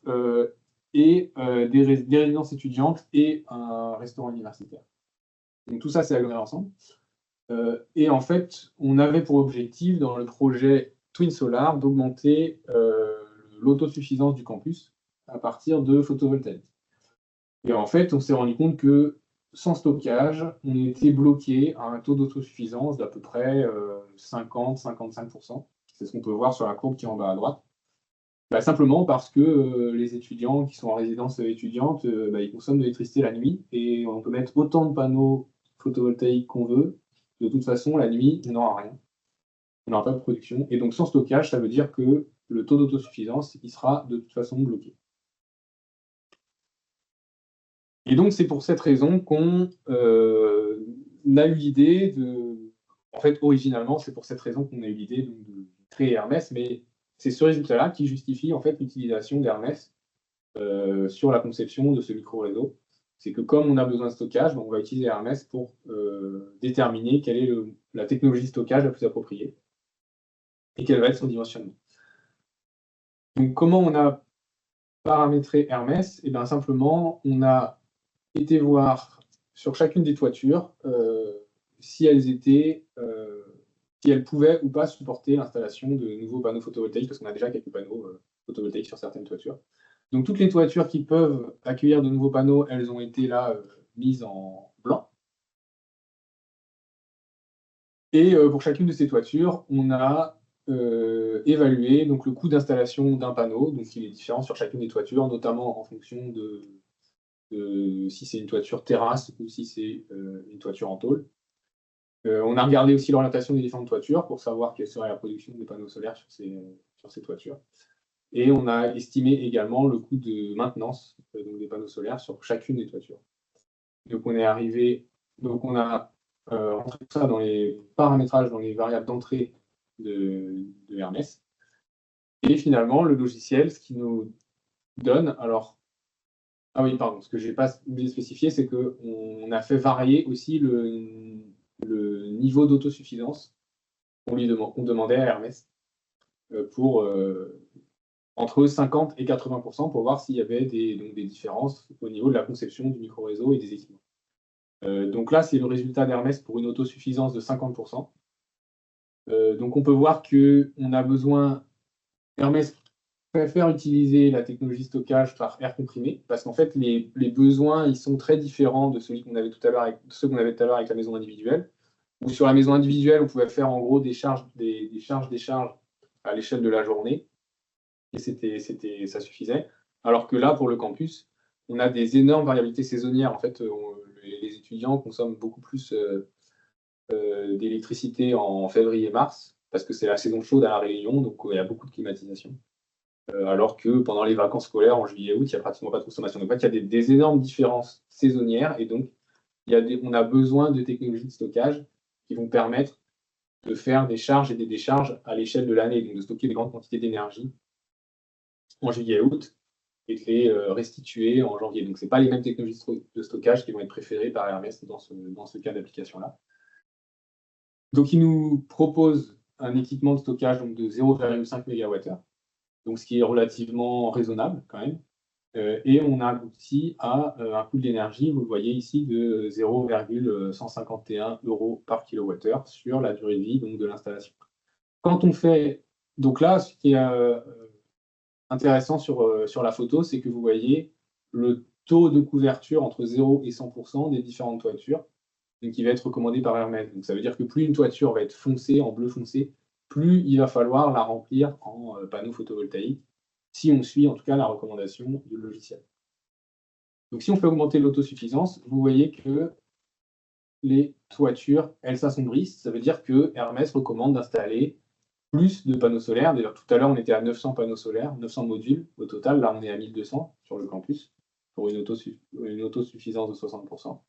et des résidences étudiantes et un restaurant universitaire. Donc, tout ça, c'est aggloméré ensemble. Et en fait, on avait pour objectif, dans le projet Twin Solar, d'augmenter l'autosuffisance du campus à partir de photovoltaïque. Et en fait, on s'est rendu compte que sans stockage, on était bloqué à un taux d'autosuffisance d'à peu près 50-55%. C'est ce qu'on peut voir sur la courbe qui est en bas à droite. Bah, simplement parce que les étudiants qui sont en résidence étudiante, ils consomment de l'électricité la nuit et on peut mettre autant de panneaux photovoltaïques qu'on veut. De toute façon, la nuit, on n'aura rien. On n'aura pas de production. Et donc, sans stockage, ça veut dire que le taux d'autosuffisance, il sera de toute façon bloqué. Et donc, c'est pour cette raison qu'on a eu l'idée de... En fait, originalement, c'est pour cette raison qu'on a eu l'idée de créer Hermès, mais c'est ce résultat-là qui justifie en fait l'utilisation d'Hermès sur la conception de ce micro-réseau. C'est que comme on a besoin de stockage, on va utiliser Hermès pour déterminer quelle est la technologie de stockage la plus appropriée et quel va être son dimensionnement. Donc, comment on a paramétré Hermès? Eh bien, simplement, on a été voir sur chacune des toitures si elles pouvaient ou pas supporter l'installation de nouveaux panneaux photovoltaïques, parce qu'on a déjà quelques panneaux photovoltaïques sur certaines toitures. Donc, toutes les toitures qui peuvent accueillir de nouveaux panneaux, elles ont été là mises en blanc. Et pour chacune de ces toitures, on a évalué donc, le coût d'installation d'un panneau. Donc, il est différent sur chacune des toitures, notamment en fonction de si c'est une toiture terrasse ou si c'est une toiture en tôle. On a regardé aussi l'orientation des différentes toitures pour savoir quelle serait la production des panneaux solaires sur ces toitures. Et on a estimé également le coût de maintenance donc des panneaux solaires sur chacune des toitures. Donc on a rentrer tout ça dans les paramétrages, dans les variables d'entrée de Hermès. Et finalement, le logiciel, ce qui nous donne, alors, ah oui, pardon, ce que je n'ai pas oublié de spécifier, c'est qu'on a fait varier aussi le niveau d'autosuffisance qu'on demandait à Hermès pour entre 50 et 80% pour voir s'il y avait donc des différences au niveau de la conception du micro-réseau et des équipements. Donc là, c'est le résultat d'Hermès pour une autosuffisance de 50%. Donc on peut voir qu'on a besoin, Hermès préfère utiliser la technologie stockage par air comprimé, parce qu'en fait, les besoins ils sont très différents de ceux qu'on avait tout à l'heure avec la maison individuelle. Où sur la maison individuelle, on pouvait faire en gros des charges à l'échelle de la journée, et ça suffisait. Alors que là, pour le campus, on a des énormes variabilités saisonnières. En fait, les étudiants consomment beaucoup plus d'électricité en février-mars, parce que c'est la saison chaude à La Réunion, donc il y a beaucoup de climatisation. Alors que pendant les vacances scolaires, en juillet-août, il n'y a pratiquement pas de consommation. Donc, en fait, il y a des énormes différences saisonnières, et donc on a besoin de technologies de stockage qui vont permettre de faire des charges et des décharges à l'échelle de l'année, donc de stocker des grandes quantités d'énergie en juillet-août et de les restituer en janvier. Donc, ce n'est pas les mêmes technologies de stockage qui vont être préférées par Hermès dans ce cas d'application-là. Donc, il nous propose un équipement de stockage donc, de 0,5 MWh, donc ce qui est relativement raisonnable quand même. Et on a abouti à un coût de l'énergie, vous le voyez ici, de 0,151 € par kWh sur la durée de vie donc, de l'installation. Quand on fait... Donc là, ce qui est intéressant sur la photo, c'est que vous voyez le taux de couverture entre 0 et 100% des différentes toitures, donc qui va être recommandé par Hermès. Donc ça veut dire que plus une toiture va être foncée, en bleu foncé, plus il va falloir la remplir en panneaux photovoltaïques, si on suit en tout cas la recommandation du logiciel. Donc si on fait augmenter l'autosuffisance, vous voyez que les toitures, elles s'assombrissent. Ça veut dire que Hermès recommande d'installer plus de panneaux solaires. D'ailleurs, tout à l'heure, on était à 900 panneaux solaires, 900 modules au total. Là, on est à 1200 sur le campus pour une autosuffisance de 60%.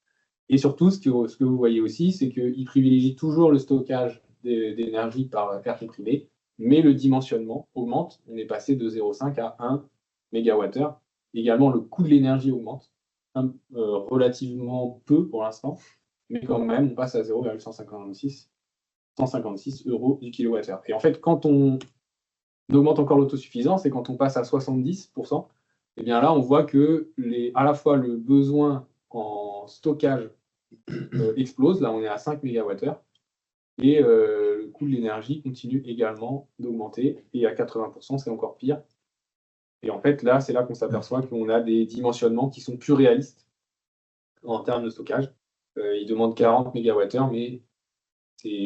Et surtout, ce que vous voyez aussi, c'est qu'il privilégie toujours le stockage d'énergie par air comprimé, mais le dimensionnement augmente. On est passé de 0,5 à 1 MWh. Également, le coût de l'énergie augmente relativement peu pour l'instant, mais quand même, on passe à 0,156 € du kWh. Et en fait, quand on augmente encore l'autosuffisance et quand on passe à 70%, et bien là, on voit que à la fois le besoin en stockage explose. Là, on est à 5 MWh. Et le coût de l'énergie continue également d'augmenter. Et à 80%, c'est encore pire. Et en fait, là, c'est là qu'on s'aperçoit qu'on a des dimensionnements qui sont plus réalistes en termes de stockage. Ils demandent 40 MWh, mais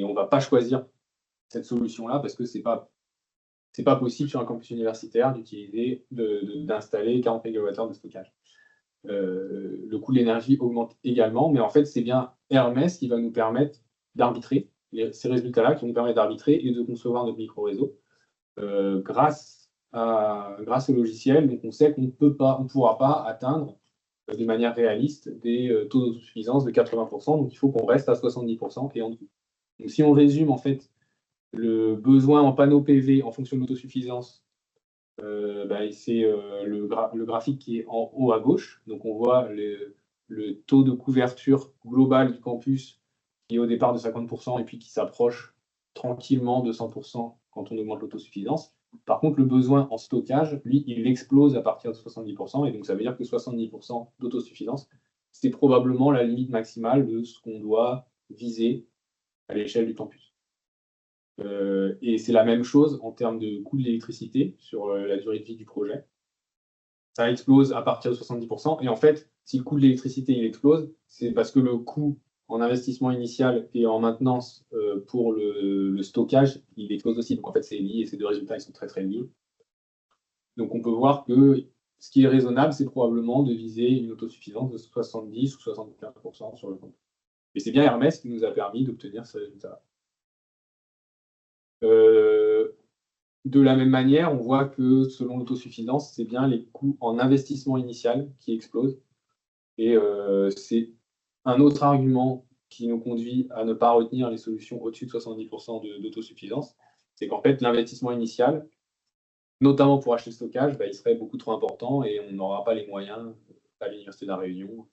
on ne va pas choisir cette solution-là parce que c'est pas possible sur un campus universitaire d'installer 40 MWh de stockage. Le coût de l'énergie augmente également, mais en fait, c'est bien Hermès qui va nous permettre d'arbitrer, ces résultats-là qui vont nous permettre d'arbitrer et de concevoir notre micro-réseau grâce au logiciel. Donc, on sait qu'on ne pourra pas atteindre de manière réaliste des taux d'autosuffisance de 80%, donc il faut qu'on reste à 70% et en dessous. Donc, si on résume en fait le besoin en panneaux PV en fonction de l'autosuffisance, c'est le graphique qui est en haut à gauche. Donc on voit le taux de couverture global du campus qui est au départ de 50% et puis qui s'approche tranquillement de 100% quand on augmente l'autosuffisance. Par contre, le besoin en stockage, lui, il explose à partir de 70%. Et donc ça veut dire que 70% d'autosuffisance, c'est probablement la limite maximale de ce qu'on doit viser à l'échelle du campus. Et c'est la même chose en termes de coût de l'électricité sur la durée de vie du projet. Ça explose à partir de 70%. Et en fait, si le coût de l'électricité il explose, c'est parce que le coût en investissement initial et en maintenance pour le stockage, il explose aussi. Donc en fait, c'est lié et ces deux résultats ils sont très très liés. Donc on peut voir que ce qui est raisonnable, c'est probablement de viser une autosuffisance de 70 ou 75% sur le compte. Et c'est bien Hermès qui nous a permis d'obtenir ces résultats-là. De la même manière, on voit que selon l'autosuffisance, c'est bien les coûts en investissement initial qui explosent. Et c'est un autre argument qui nous conduit à ne pas retenir les solutions au-dessus de 70% d'autosuffisance, c'est qu'en fait, l'investissement initial, notamment pour acheter le stockage, il serait beaucoup trop important et on n'aura pas les moyens à l'Université de La Réunion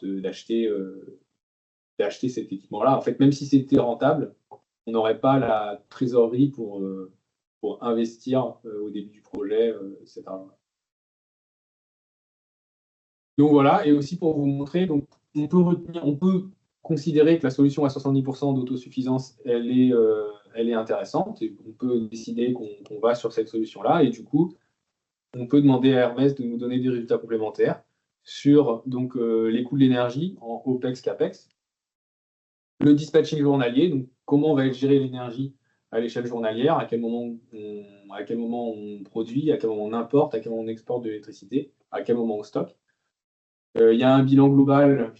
d'acheter cet équipement-là. En fait, même si c'était rentable, on n'aurait pas la trésorerie pour investir au début du projet cet argent-là. Donc voilà, et aussi pour vous montrer, donc, on peut considérer que la solution à 70% d'autosuffisance, elle est intéressante, et on peut décider qu'on va sur cette solution-là, et du coup, on peut demander à Hermès de nous donner des résultats complémentaires sur donc, les coûts de l'énergie en OPEX, CAPEX, le dispatching journalier, donc comment on va gérer l'énergie à l'échelle journalière, à quel moment on produit, à quel moment on importe, à quel moment on exporte de l'électricité, à quel moment on stocke. Il y a un bilan global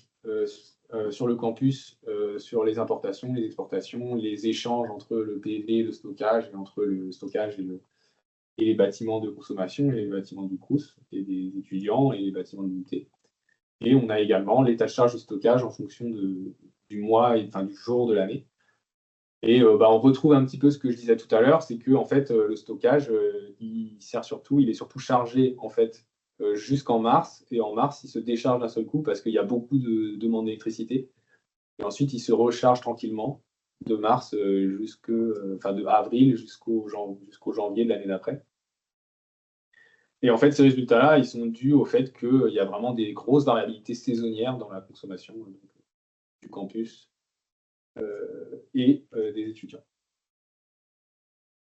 sur le campus, sur les importations, les exportations, les échanges entre le PV, le stockage, et entre le stockage et les bâtiments de consommation, et les bâtiments du Crous, et des étudiants, et les bâtiments de l'unité. Et on a également l'état de charge de stockage en fonction du mois, enfin du jour de l'année. Et on retrouve un petit peu ce que je disais tout à l'heure, c'est que en fait, le stockage, il est surtout chargé en fait jusqu'en mars, et en mars, il se décharge d'un seul coup parce qu'il y a beaucoup de demandes d'électricité. Et ensuite, il se recharge tranquillement de mars de avril jusqu'au janvier de l'année d'après. Et en fait, ces résultats-là, ils sont dus au fait qu'il y a vraiment des grosses variabilités saisonnières dans la consommation du campus et des étudiants.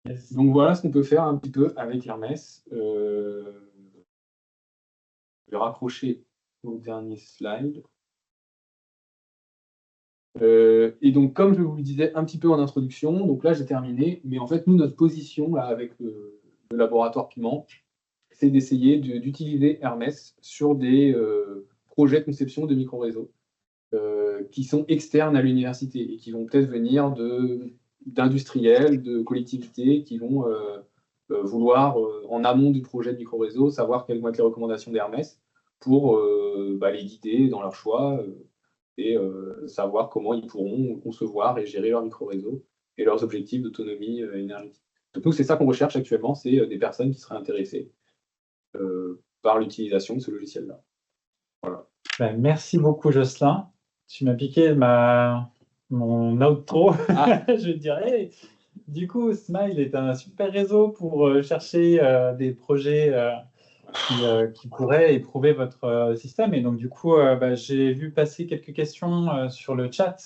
Yes. Donc voilà ce qu'on peut faire un petit peu avec Hermès. Je vais raccrocher au dernier slide. Et donc, comme je vous le disais un petit peu en introduction, donc là j'ai terminé, mais en fait, nous, notre position là, avec le laboratoire Piment, c'est d'essayer d'utiliser Hermès sur des projets de conception de micro-réseaux qui sont externes à l'université et qui vont peut-être venir d'industriels, de collectivités qui vont vouloir, en amont du projet de micro-réseau, savoir quelles vont être les recommandations d'Hermès pour les guider dans leur choix et savoir comment ils pourront concevoir et gérer leur micro-réseau et leurs objectifs d'autonomie énergétique. Donc nous, c'est ça qu'on recherche actuellement, c'est des personnes qui seraient intéressées par l'utilisation de ce logiciel-là. Voilà. Merci beaucoup, Jocelyn. Tu m'as piqué mon outro, je dirais. Du coup, Smile est un super réseau pour chercher des projets qui pourraient éprouver votre système. Et donc, du coup, j'ai vu passer quelques questions sur le chat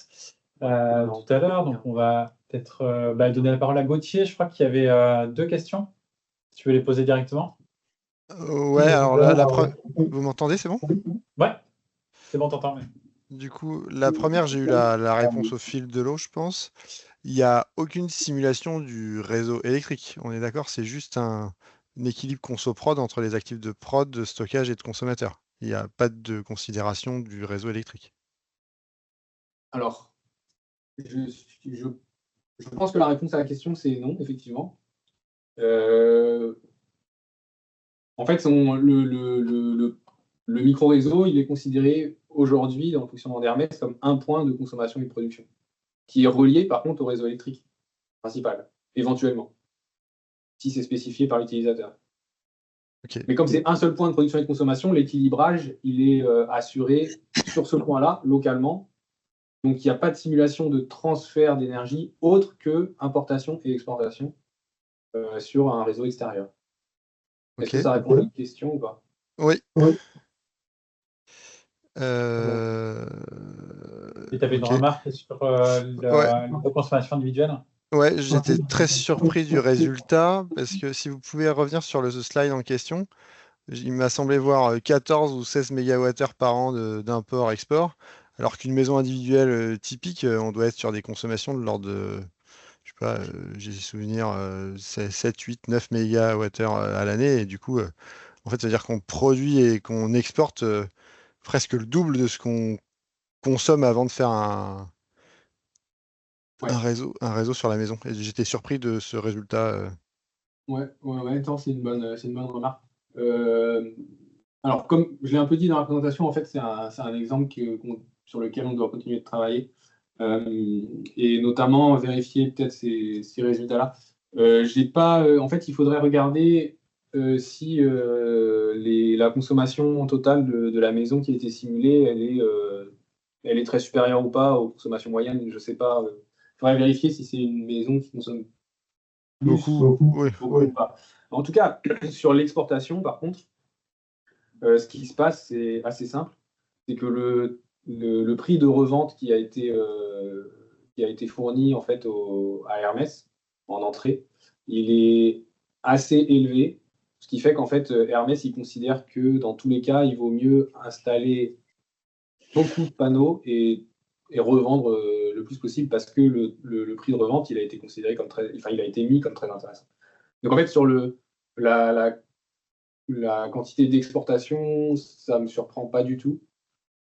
tout à l'heure. Donc, on va peut-être donner la parole à Gauthier. Je crois qu'il y avait 2 questions. Si tu veux les poser directement. Ouais, alors vous m'entendez, c'est bon? Ouais, c'est bon, t'entends. Du coup, la première, j'ai eu la réponse au fil de l'eau, je pense. Il n'y a aucune simulation du réseau électrique. On est d'accord, c'est juste un équilibre conso-prod entre les actifs de prod, de stockage et de consommateur. Il n'y a pas de considération du réseau électrique. Alors, je pense que la réponse à la question, c'est non, effectivement. En fait, le micro-réseau, il est considéré aujourd'hui, dans le fonctionnement d'Hermès, comme un point de consommation et de production, qui est relié, par contre, au réseau électrique principal, éventuellement, si c'est spécifié par l'utilisateur. Okay. Mais comme c'est un seul point de production et de consommation, l'équilibrage, il est assuré sur ce point-là, localement. Donc, il n'y a pas de simulation de transfert d'énergie autre que importation et exportation sur un réseau extérieur. Est-ce que ça répond à votre question ou pas? Oui. Et tu avais une remarque sur la consommation individuelle? Ouais, j'étais très surpris du résultat, parce que si vous pouvez revenir sur le slide en question, il m'a semblé voir 14 ou 16 MWh par an d'import-export, alors qu'une maison individuelle typique, on doit être sur des consommations de l'ordre de, je sais pas, j'ai souvenir 7, 8, 9 MWh à l'année, et du coup, en fait, ça veut dire qu'on produit et qu'on exporte presque le double de ce qu'on consomme avant de faire un réseau sur la maison. Et j'étais surpris de ce résultat. Ouais, c'est une bonne remarque. Alors, comme je l'ai un peu dit dans la présentation, en fait, c'est un exemple sur lequel on doit continuer de travailler et notamment vérifier peut-être ces résultats-là. J'ai pas, en fait, il faudrait regarder si la consommation totale de la maison qui a été simulée, elle est très supérieure ou pas aux consommations moyennes. Je sais pas. Il faudrait vérifier si c'est une maison qui consomme Beaucoup, oui. beaucoup ou pas. En tout cas, sur l'exportation, par contre, ce qui se passe, c'est assez simple. C'est que le prix de revente qui a été fourni en fait à Hermès en entrée, il est assez élevé, ce qui fait qu'en fait Hermès il considère que dans tous les cas, il vaut mieux installer beaucoup de panneaux et revendre le plus possible parce que le prix de revente il a été considéré comme il a été mis comme très intéressant. Donc en fait sur la quantité d'exportation, ça ne me surprend pas du tout.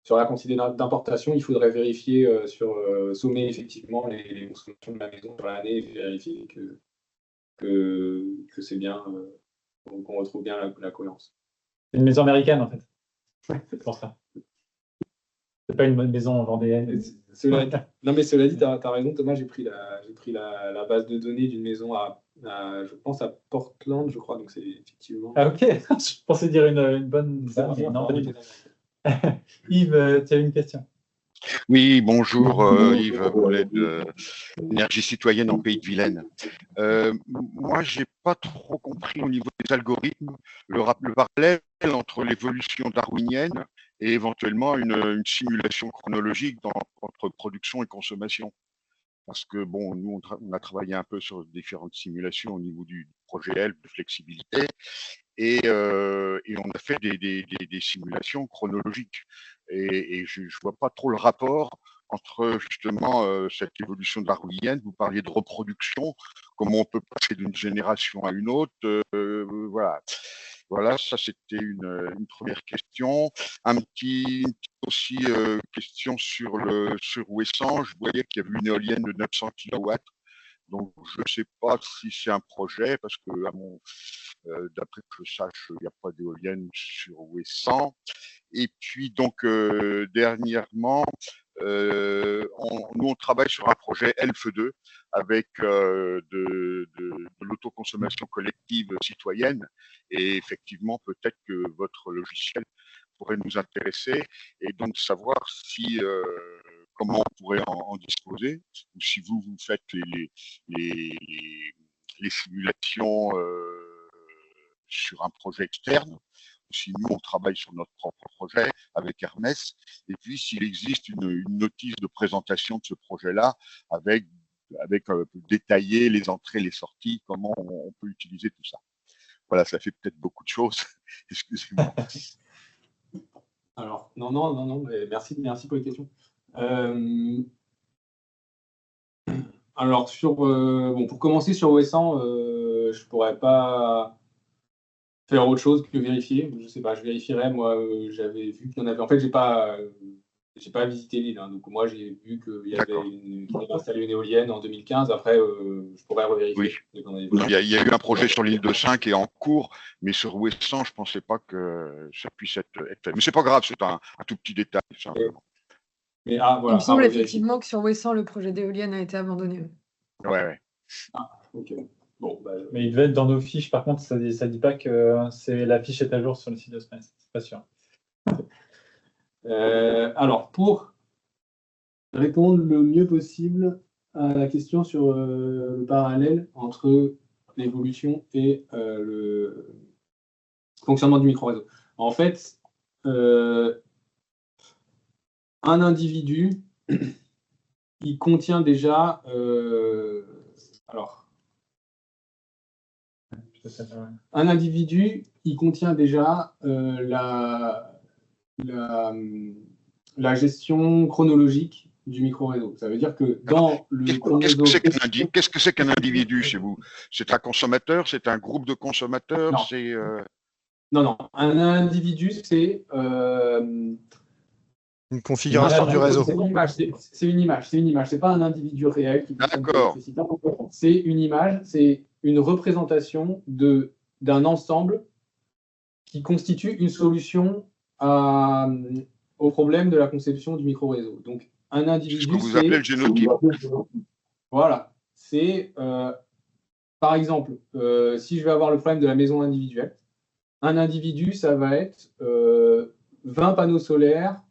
Sur la quantité d'importation, il faudrait vérifier sommer effectivement les consommations de la maison sur l'année et vérifier que c'est bien, qu'on retrouve bien la cohérence. C'est une maison américaine, en fait. C'est pour ça. C'est pas une maison vendéenne. Non, mais cela dit, tu as raison, Thomas. J'ai pris la base de données d'une maison je pense, à Portland, je crois. Donc, c'est effectivement. Ah, ok. Je pensais dire une bonne. Non, pas du tout. Yves, tu as une question? Oui, bonjour Yves Bollet de Énergie Citoyenne en Pays de Vilaine. Moi, j'ai pas trop compris au niveau des algorithmes le parallèle entre l'évolution darwinienne et éventuellement une simulation chronologique entre production et consommation. Parce que bon, nous, on a travaillé un peu sur différentes simulations au niveau du projet L de flexibilité et on a fait des simulations chronologiques. Et je ne vois pas trop le rapport entre justement cette évolution darwinienne. Vous parliez de reproduction, comment on peut passer d'une génération à une autre. Voilà, ça c'était une première question. Une petite aussi question sur Ouessant. Je voyais qu'il y avait une éolienne de 900 kW. Donc, je ne sais pas si c'est un projet, parce que d'après que je sache, il n'y a pas d'éolienne sur Ouessant. Et puis, donc, dernièrement, nous, on travaille sur un projet ELF2 avec de l'autoconsommation collective citoyenne. Et effectivement, peut-être que votre logiciel pourrait nous intéresser et donc savoir si comment on pourrait en disposer, ou si vous faites les simulations sur un projet externe, ou si nous on travaille sur notre propre projet avec Hermès, et puis s'il existe une notice de présentation de ce projet-là avec détailler les entrées, les sorties, comment on peut utiliser tout ça. Voilà, ça fait peut-être beaucoup de choses. Excusez-moi. Alors, non, mais merci pour les questions. Alors, pour commencer sur OS100, je pourrais pas faire autre chose que vérifier. Je sais pas, je vérifierai. Moi, j'avais vu qu'il y en avait. En fait, j'ai pas visité l'île. Donc, moi, j'ai vu qu'il y avait installé une éolienne en 2015. Après, je pourrais revérifier. Oui. Il y a eu un projet sur l'île de Saint qui est en cours, mais sur Ouessant, je pensais pas que ça puisse être fait. Mais c'est pas grave, c'est un tout petit détail, simplement. Mais, voilà, il me semble effectivement que sur Ouessant, le projet d'éolienne a été abandonné. Ouais. Ah, ok. Bon, mais il devait être dans nos fiches. Par contre, ça dit pas que la fiche est à jour sur le site de Smash. C'est pas sûr. Alors, pour répondre le mieux possible à la question sur le parallèle entre l'évolution et le fonctionnement du micro-réseau. En fait, un individu, il contient déjà... un individu, il contient déjà la gestion chronologique du micro-réseau. Ça veut dire que dans le chrono-réseau... Qu'est-ce que c'est qu'un individu chez vous? C'est un consommateur? C'est un groupe de consommateurs? Non. Un individu, c'est... une configuration du réseau. C'est une image. C'est pas un individu réel qui consomme de l'électricité. C'est une image, c'est une représentation d'un ensemble qui constitue une solution au problème de la conception du micro-réseau. Donc, un individu, ce que vous appelez le génotype. Voilà. C'est, par exemple, si je vais avoir le problème de la maison individuelle, un individu, ça va être 20 panneaux solaires,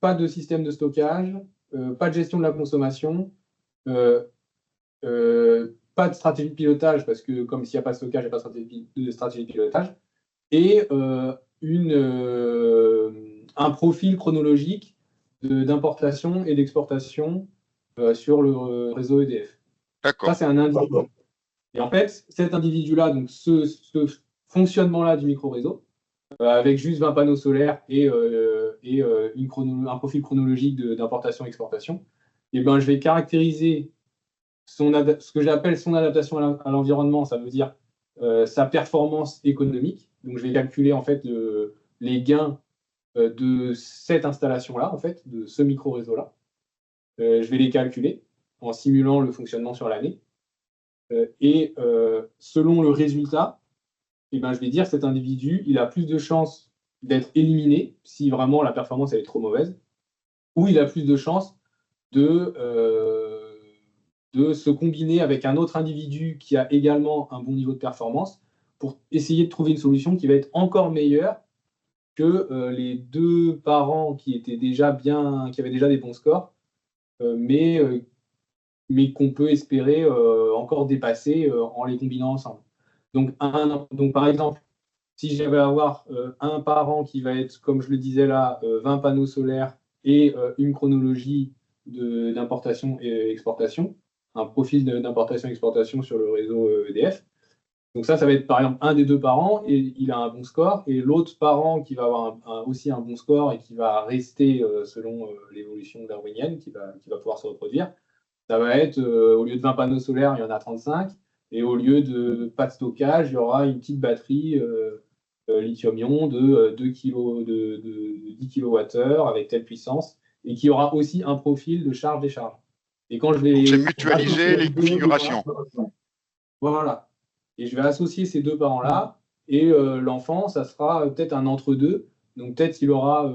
pas de système de stockage, pas de gestion de la consommation, pas de stratégie de pilotage, parce que comme s'il n'y a pas de stockage, il n'y a pas de stratégie de pilotage, et un profil chronologique d'importation et d'exportation sur le réseau EDF. D'accord. Ça, c'est un individu. Et en fait, cet individu-là, donc ce fonctionnement-là du micro-réseau, avec juste 20 panneaux solaires et un profil chronologique d'importation-exportation, et ben, je vais caractériser ce que j'appelle son adaptation à l'environnement, ça veut dire sa performance économique. Donc, je vais calculer en fait les gains de cette installation-là, en fait, de ce micro-réseau-là. Je vais les calculer en simulant le fonctionnement sur l'année. Et selon le résultat, eh ben, je vais dire que cet individu, il a plus de chances d'être éliminé si vraiment la performance elle est trop mauvaise, ou il a plus de chances de se combiner avec un autre individu qui a également un bon niveau de performance pour essayer de trouver une solution qui va être encore meilleure que les deux parents qui avaient déjà des bons scores, mais qu'on peut espérer encore dépasser en les combinant ensemble. Donc par exemple, si je vais avoir un parent qui va être, comme je le disais là, 20 panneaux solaires et une chronologie d'importation et exportation, un profil d'importation-exportation sur le réseau EDF. Donc ça va être par exemple un des deux parents et il a un bon score, et l'autre parent qui va avoir aussi un bon score et qui va rester selon l'évolution darwinienne, qui va pouvoir se reproduire, ça va être au lieu de 20 panneaux solaires, il y en a 35, et au lieu de pas de stockage, il y aura une petite batterie lithium-ion de 2 kg, de 10 kWh avec telle puissance, et qui aura aussi un profil de charge-décharge. Et quand je vais Donc, c'est mutualiser les configurations. Voilà. Et je vais associer ces deux parents-là, et l'enfant, ça sera peut-être un entre-deux. Donc peut-être qu'il aura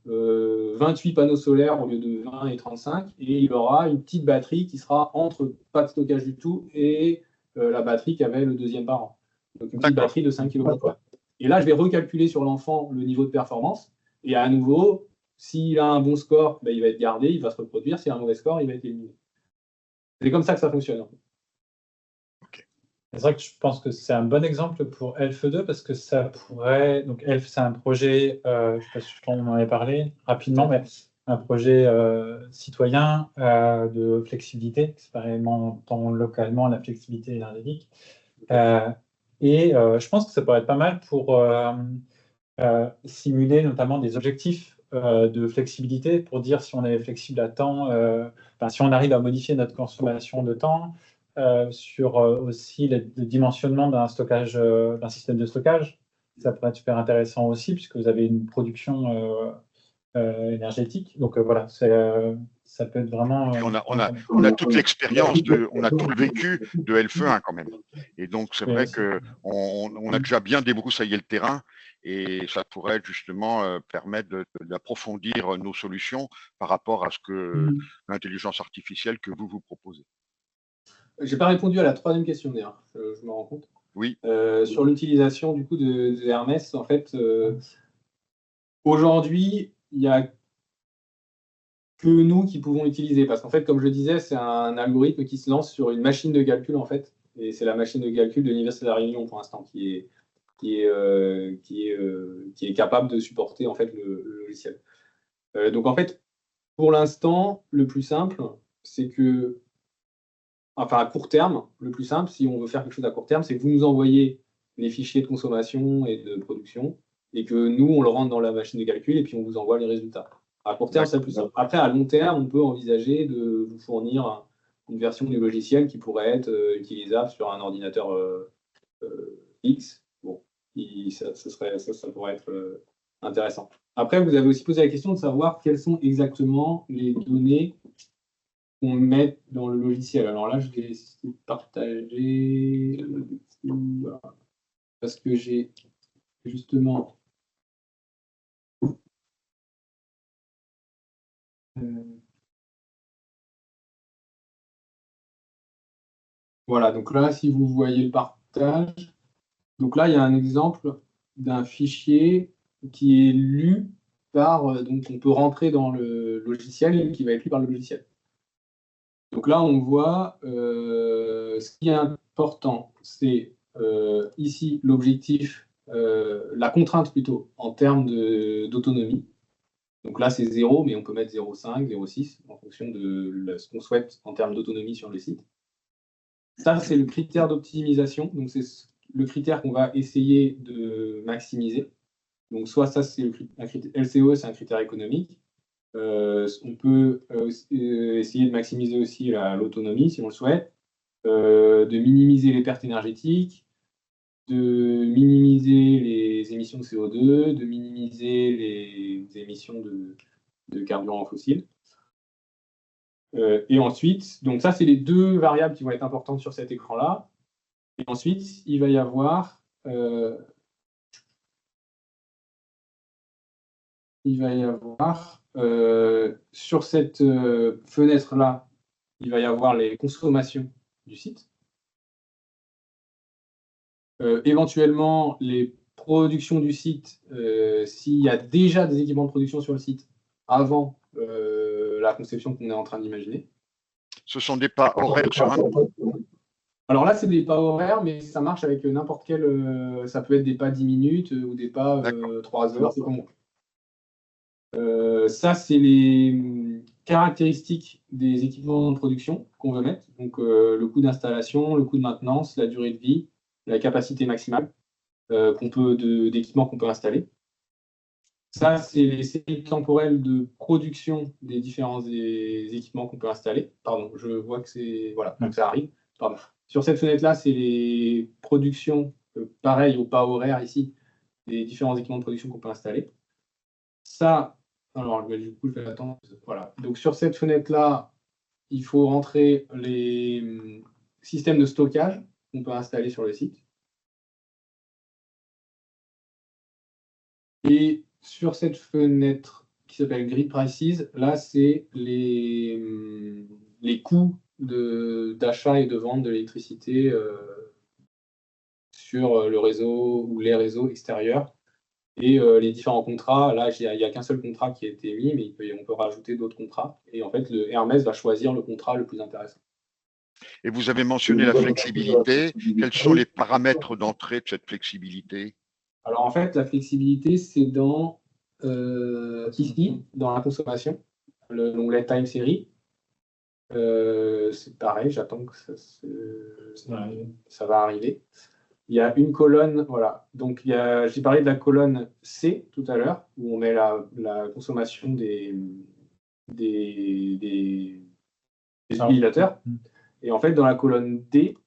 28 panneaux solaires au lieu de 20 et 35, et il aura une petite batterie qui sera entre pas de stockage du tout et la batterie qu'avait le deuxième parent. Donc une petite batterie de 5 kWh. Et là, je vais recalculer sur l'enfant le niveau de performance, et à nouveau, s'il a un bon score, ben, il va être gardé, il va se reproduire. S'il a un mauvais score, il va être éliminé. C'est comme ça que ça fonctionne. C'est vrai que je pense que c'est un bon exemple pour ELF2 parce que ça pourrait. Donc, ELF, c'est un projet, je ne sais pas si on en avait parlé rapidement, mais un projet citoyen de flexibilité, expérimentant localement la flexibilité énergétique. Je pense que ça pourrait être pas mal pour simuler notamment des objectifs de flexibilité pour dire si on est flexible à temps, si on arrive à modifier notre consommation de temps. Sur aussi le dimensionnement d'un stockage, d'un système de stockage. Ça pourrait être super intéressant aussi, puisque vous avez une production énergétique. Donc voilà, ça peut être vraiment. On a toute l'expérience, on a tout le vécu de ELF1 quand même. Et donc c'est vrai qu'on a déjà bien débroussaillé le terrain, et ça pourrait justement permettre d'approfondir nos solutions par rapport à ce que l'intelligence artificielle que vous proposez. Je n'ai pas répondu à la troisième question d'ailleurs, je me rends compte. Oui. Sur l'utilisation du coup de Hermès, en fait, aujourd'hui, il n'y a que nous qui pouvons l'utiliser, parce qu'en fait, comme je le disais, c'est un algorithme qui se lance sur une machine de calcul en fait, et c'est la machine de calcul de l'Université de La Réunion pour l'instant qui est capable de supporter en fait le logiciel. Donc en fait, pour l'instant, le plus simple, c'est que enfin à court terme, le plus simple, si on veut faire quelque chose à court terme, c'est que vous nous envoyez les fichiers de consommation et de production, et que nous, on le rentre dans la machine de calcul, et puis on vous envoie les résultats. À court terme, c'est le plus simple. Après, à long terme, on peut envisager de vous fournir une version du logiciel qui pourrait être utilisable sur un ordinateur X. Bon, ça pourrait être intéressant. Après, vous avez aussi posé la question de savoir quelles sont exactement les données qu'on met dans le logiciel. Alors là, je vais essayer de partager parce que j'ai justement, voilà, donc là, si vous voyez le partage, donc là, il y a un exemple d'un fichier qui est lu par, donc on peut rentrer dans le logiciel et qui va être lu par le logiciel. Donc là, on voit ce qui est important, c'est ici l'objectif, la contrainte plutôt, en termes d'autonomie. Donc là, c'est 0, mais on peut mettre 0,5, 0,6 en fonction de ce qu'on souhaite en termes d'autonomie sur le site. Ça, c'est le critère d'optimisation. Donc, c'est le critère qu'on va essayer de maximiser. Donc, soit ça, c'est un critère LCO, c'est un critère économique. On peut essayer de maximiser aussi l'autonomie, si on le souhaite, de minimiser les pertes énergétiques, de minimiser les émissions de CO2, de minimiser les émissions de carburants fossiles. Et ensuite, donc ça, c'est les deux variables qui vont être importantes sur cet écran-là. Et ensuite, il va y avoir sur cette fenêtre-là, il va y avoir les consommations du site. Éventuellement, les productions du site, s'il y a déjà des équipements de production sur le site avant la conception qu'on est en train d'imaginer. Ce sont des pas horaires sur un. Alors là, c'est des pas horaires, mais ça marche avec n'importe quel. Ça peut être des pas 10 minutes ou des pas 3 heures, c'est comme ça, c'est les caractéristiques des équipements de production qu'on veut mettre. Donc, le coût d'installation, le coût de maintenance, la durée de vie, la capacité maximale d'équipement qu'on peut installer. Ça, c'est les séries temporelles de production des différents équipements qu'on peut installer. Pardon, je vois que c'est... Voilà, donc ça arrive. Pardon. Sur cette fenêtre-là, c'est les productions, pareil au pas horaire ici, des différents équipements de production qu'on peut installer. Ça, alors du coup, je vais attendre. Voilà. Donc sur cette fenêtre-là, il faut rentrer les systèmes de stockage qu'on peut installer sur le site. Et sur cette fenêtre qui s'appelle Grid Prices, là, c'est les coûts d'achat et de vente de l'électricité sur le réseau ou les réseaux extérieurs. Et les différents contrats, là, il n'y a qu'un seul contrat qui a été mis, mais on peut rajouter d'autres contrats. Et en fait, le Hermès va choisir le contrat le plus intéressant. Et vous avez mentionné la flexibilité. Quels sont les paramètres d'entrée de cette flexibilité? Alors en fait, la flexibilité, c'est ici, dans la consommation, l'onglet Time Series. C'est pareil, j'attends que ça va arriver. Il y a une colonne, voilà. Donc j'ai parlé de la colonne C tout à l'heure, où on met la consommation des utilisateurs. Et en fait, dans la colonne D,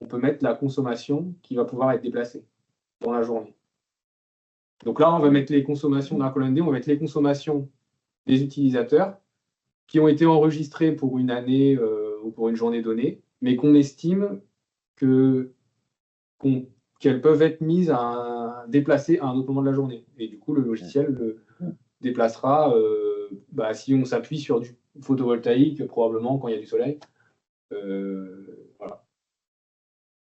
on peut mettre la consommation qui va pouvoir être déplacée dans la journée. Donc là, on va mettre les consommations dans la colonne D, on va mettre les consommations des utilisateurs qui ont été enregistrés pour une année ou pour une journée donnée, mais qu'on estime qu'elles peuvent être déplacées à un autre moment de la journée. Et du coup, le logiciel le déplacera, si on s'appuie sur du photovoltaïque, probablement quand il y a du soleil, voilà,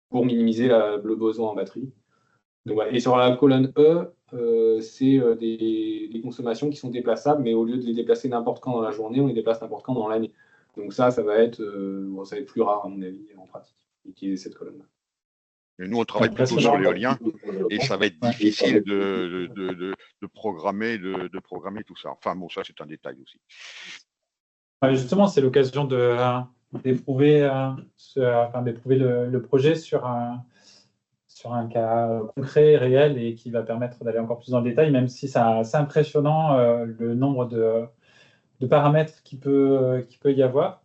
pour minimiser le besoin en batterie. Donc, voilà. Et sur la colonne E, c'est des consommations qui sont déplaçables, mais au lieu de les déplacer n'importe quand dans la journée, on les déplace n'importe quand dans l'année. Donc ça va être plus rare, à mon avis, en pratique, d'utiliser cette colonne-là. Et nous, on travaille plutôt sur l'éolien, et ça va être difficile de programmer tout ça. Enfin, bon, ça, c'est un détail aussi. Justement, c'est l'occasion d'éprouver le projet sur un cas concret, réel, et qui va permettre d'aller encore plus dans le détail, même si c'est impressionnant le nombre de paramètres qu'il peut y avoir.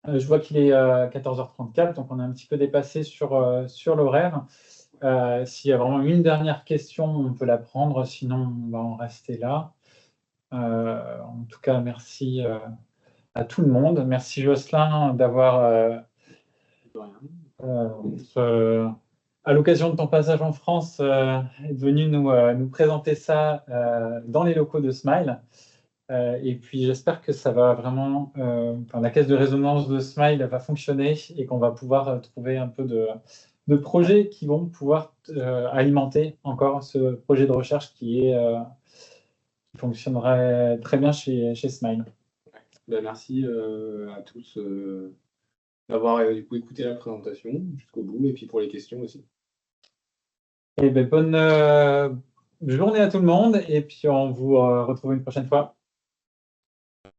Je vois qu'il est 14h34, donc on a un petit peu dépassé sur l'horaire. S'il y a vraiment une dernière question, on peut la prendre, sinon on va en rester là. En tout cas, merci à tout le monde. Merci Jocelyn d'avoir à l'occasion de ton passage en France, être venu nous présenter ça dans les locaux de Smile. Et puis j'espère que ça va vraiment, la caisse de résonance de Smile va fonctionner et qu'on va pouvoir trouver un peu de projets qui vont pouvoir alimenter encore ce projet de recherche qui fonctionnerait très bien chez Smile. Ben, merci à tous d'avoir du coup écouté la présentation jusqu'au bout et puis pour les questions aussi. Et ben, bonne journée à tout le monde et puis on vous retrouve une prochaine fois.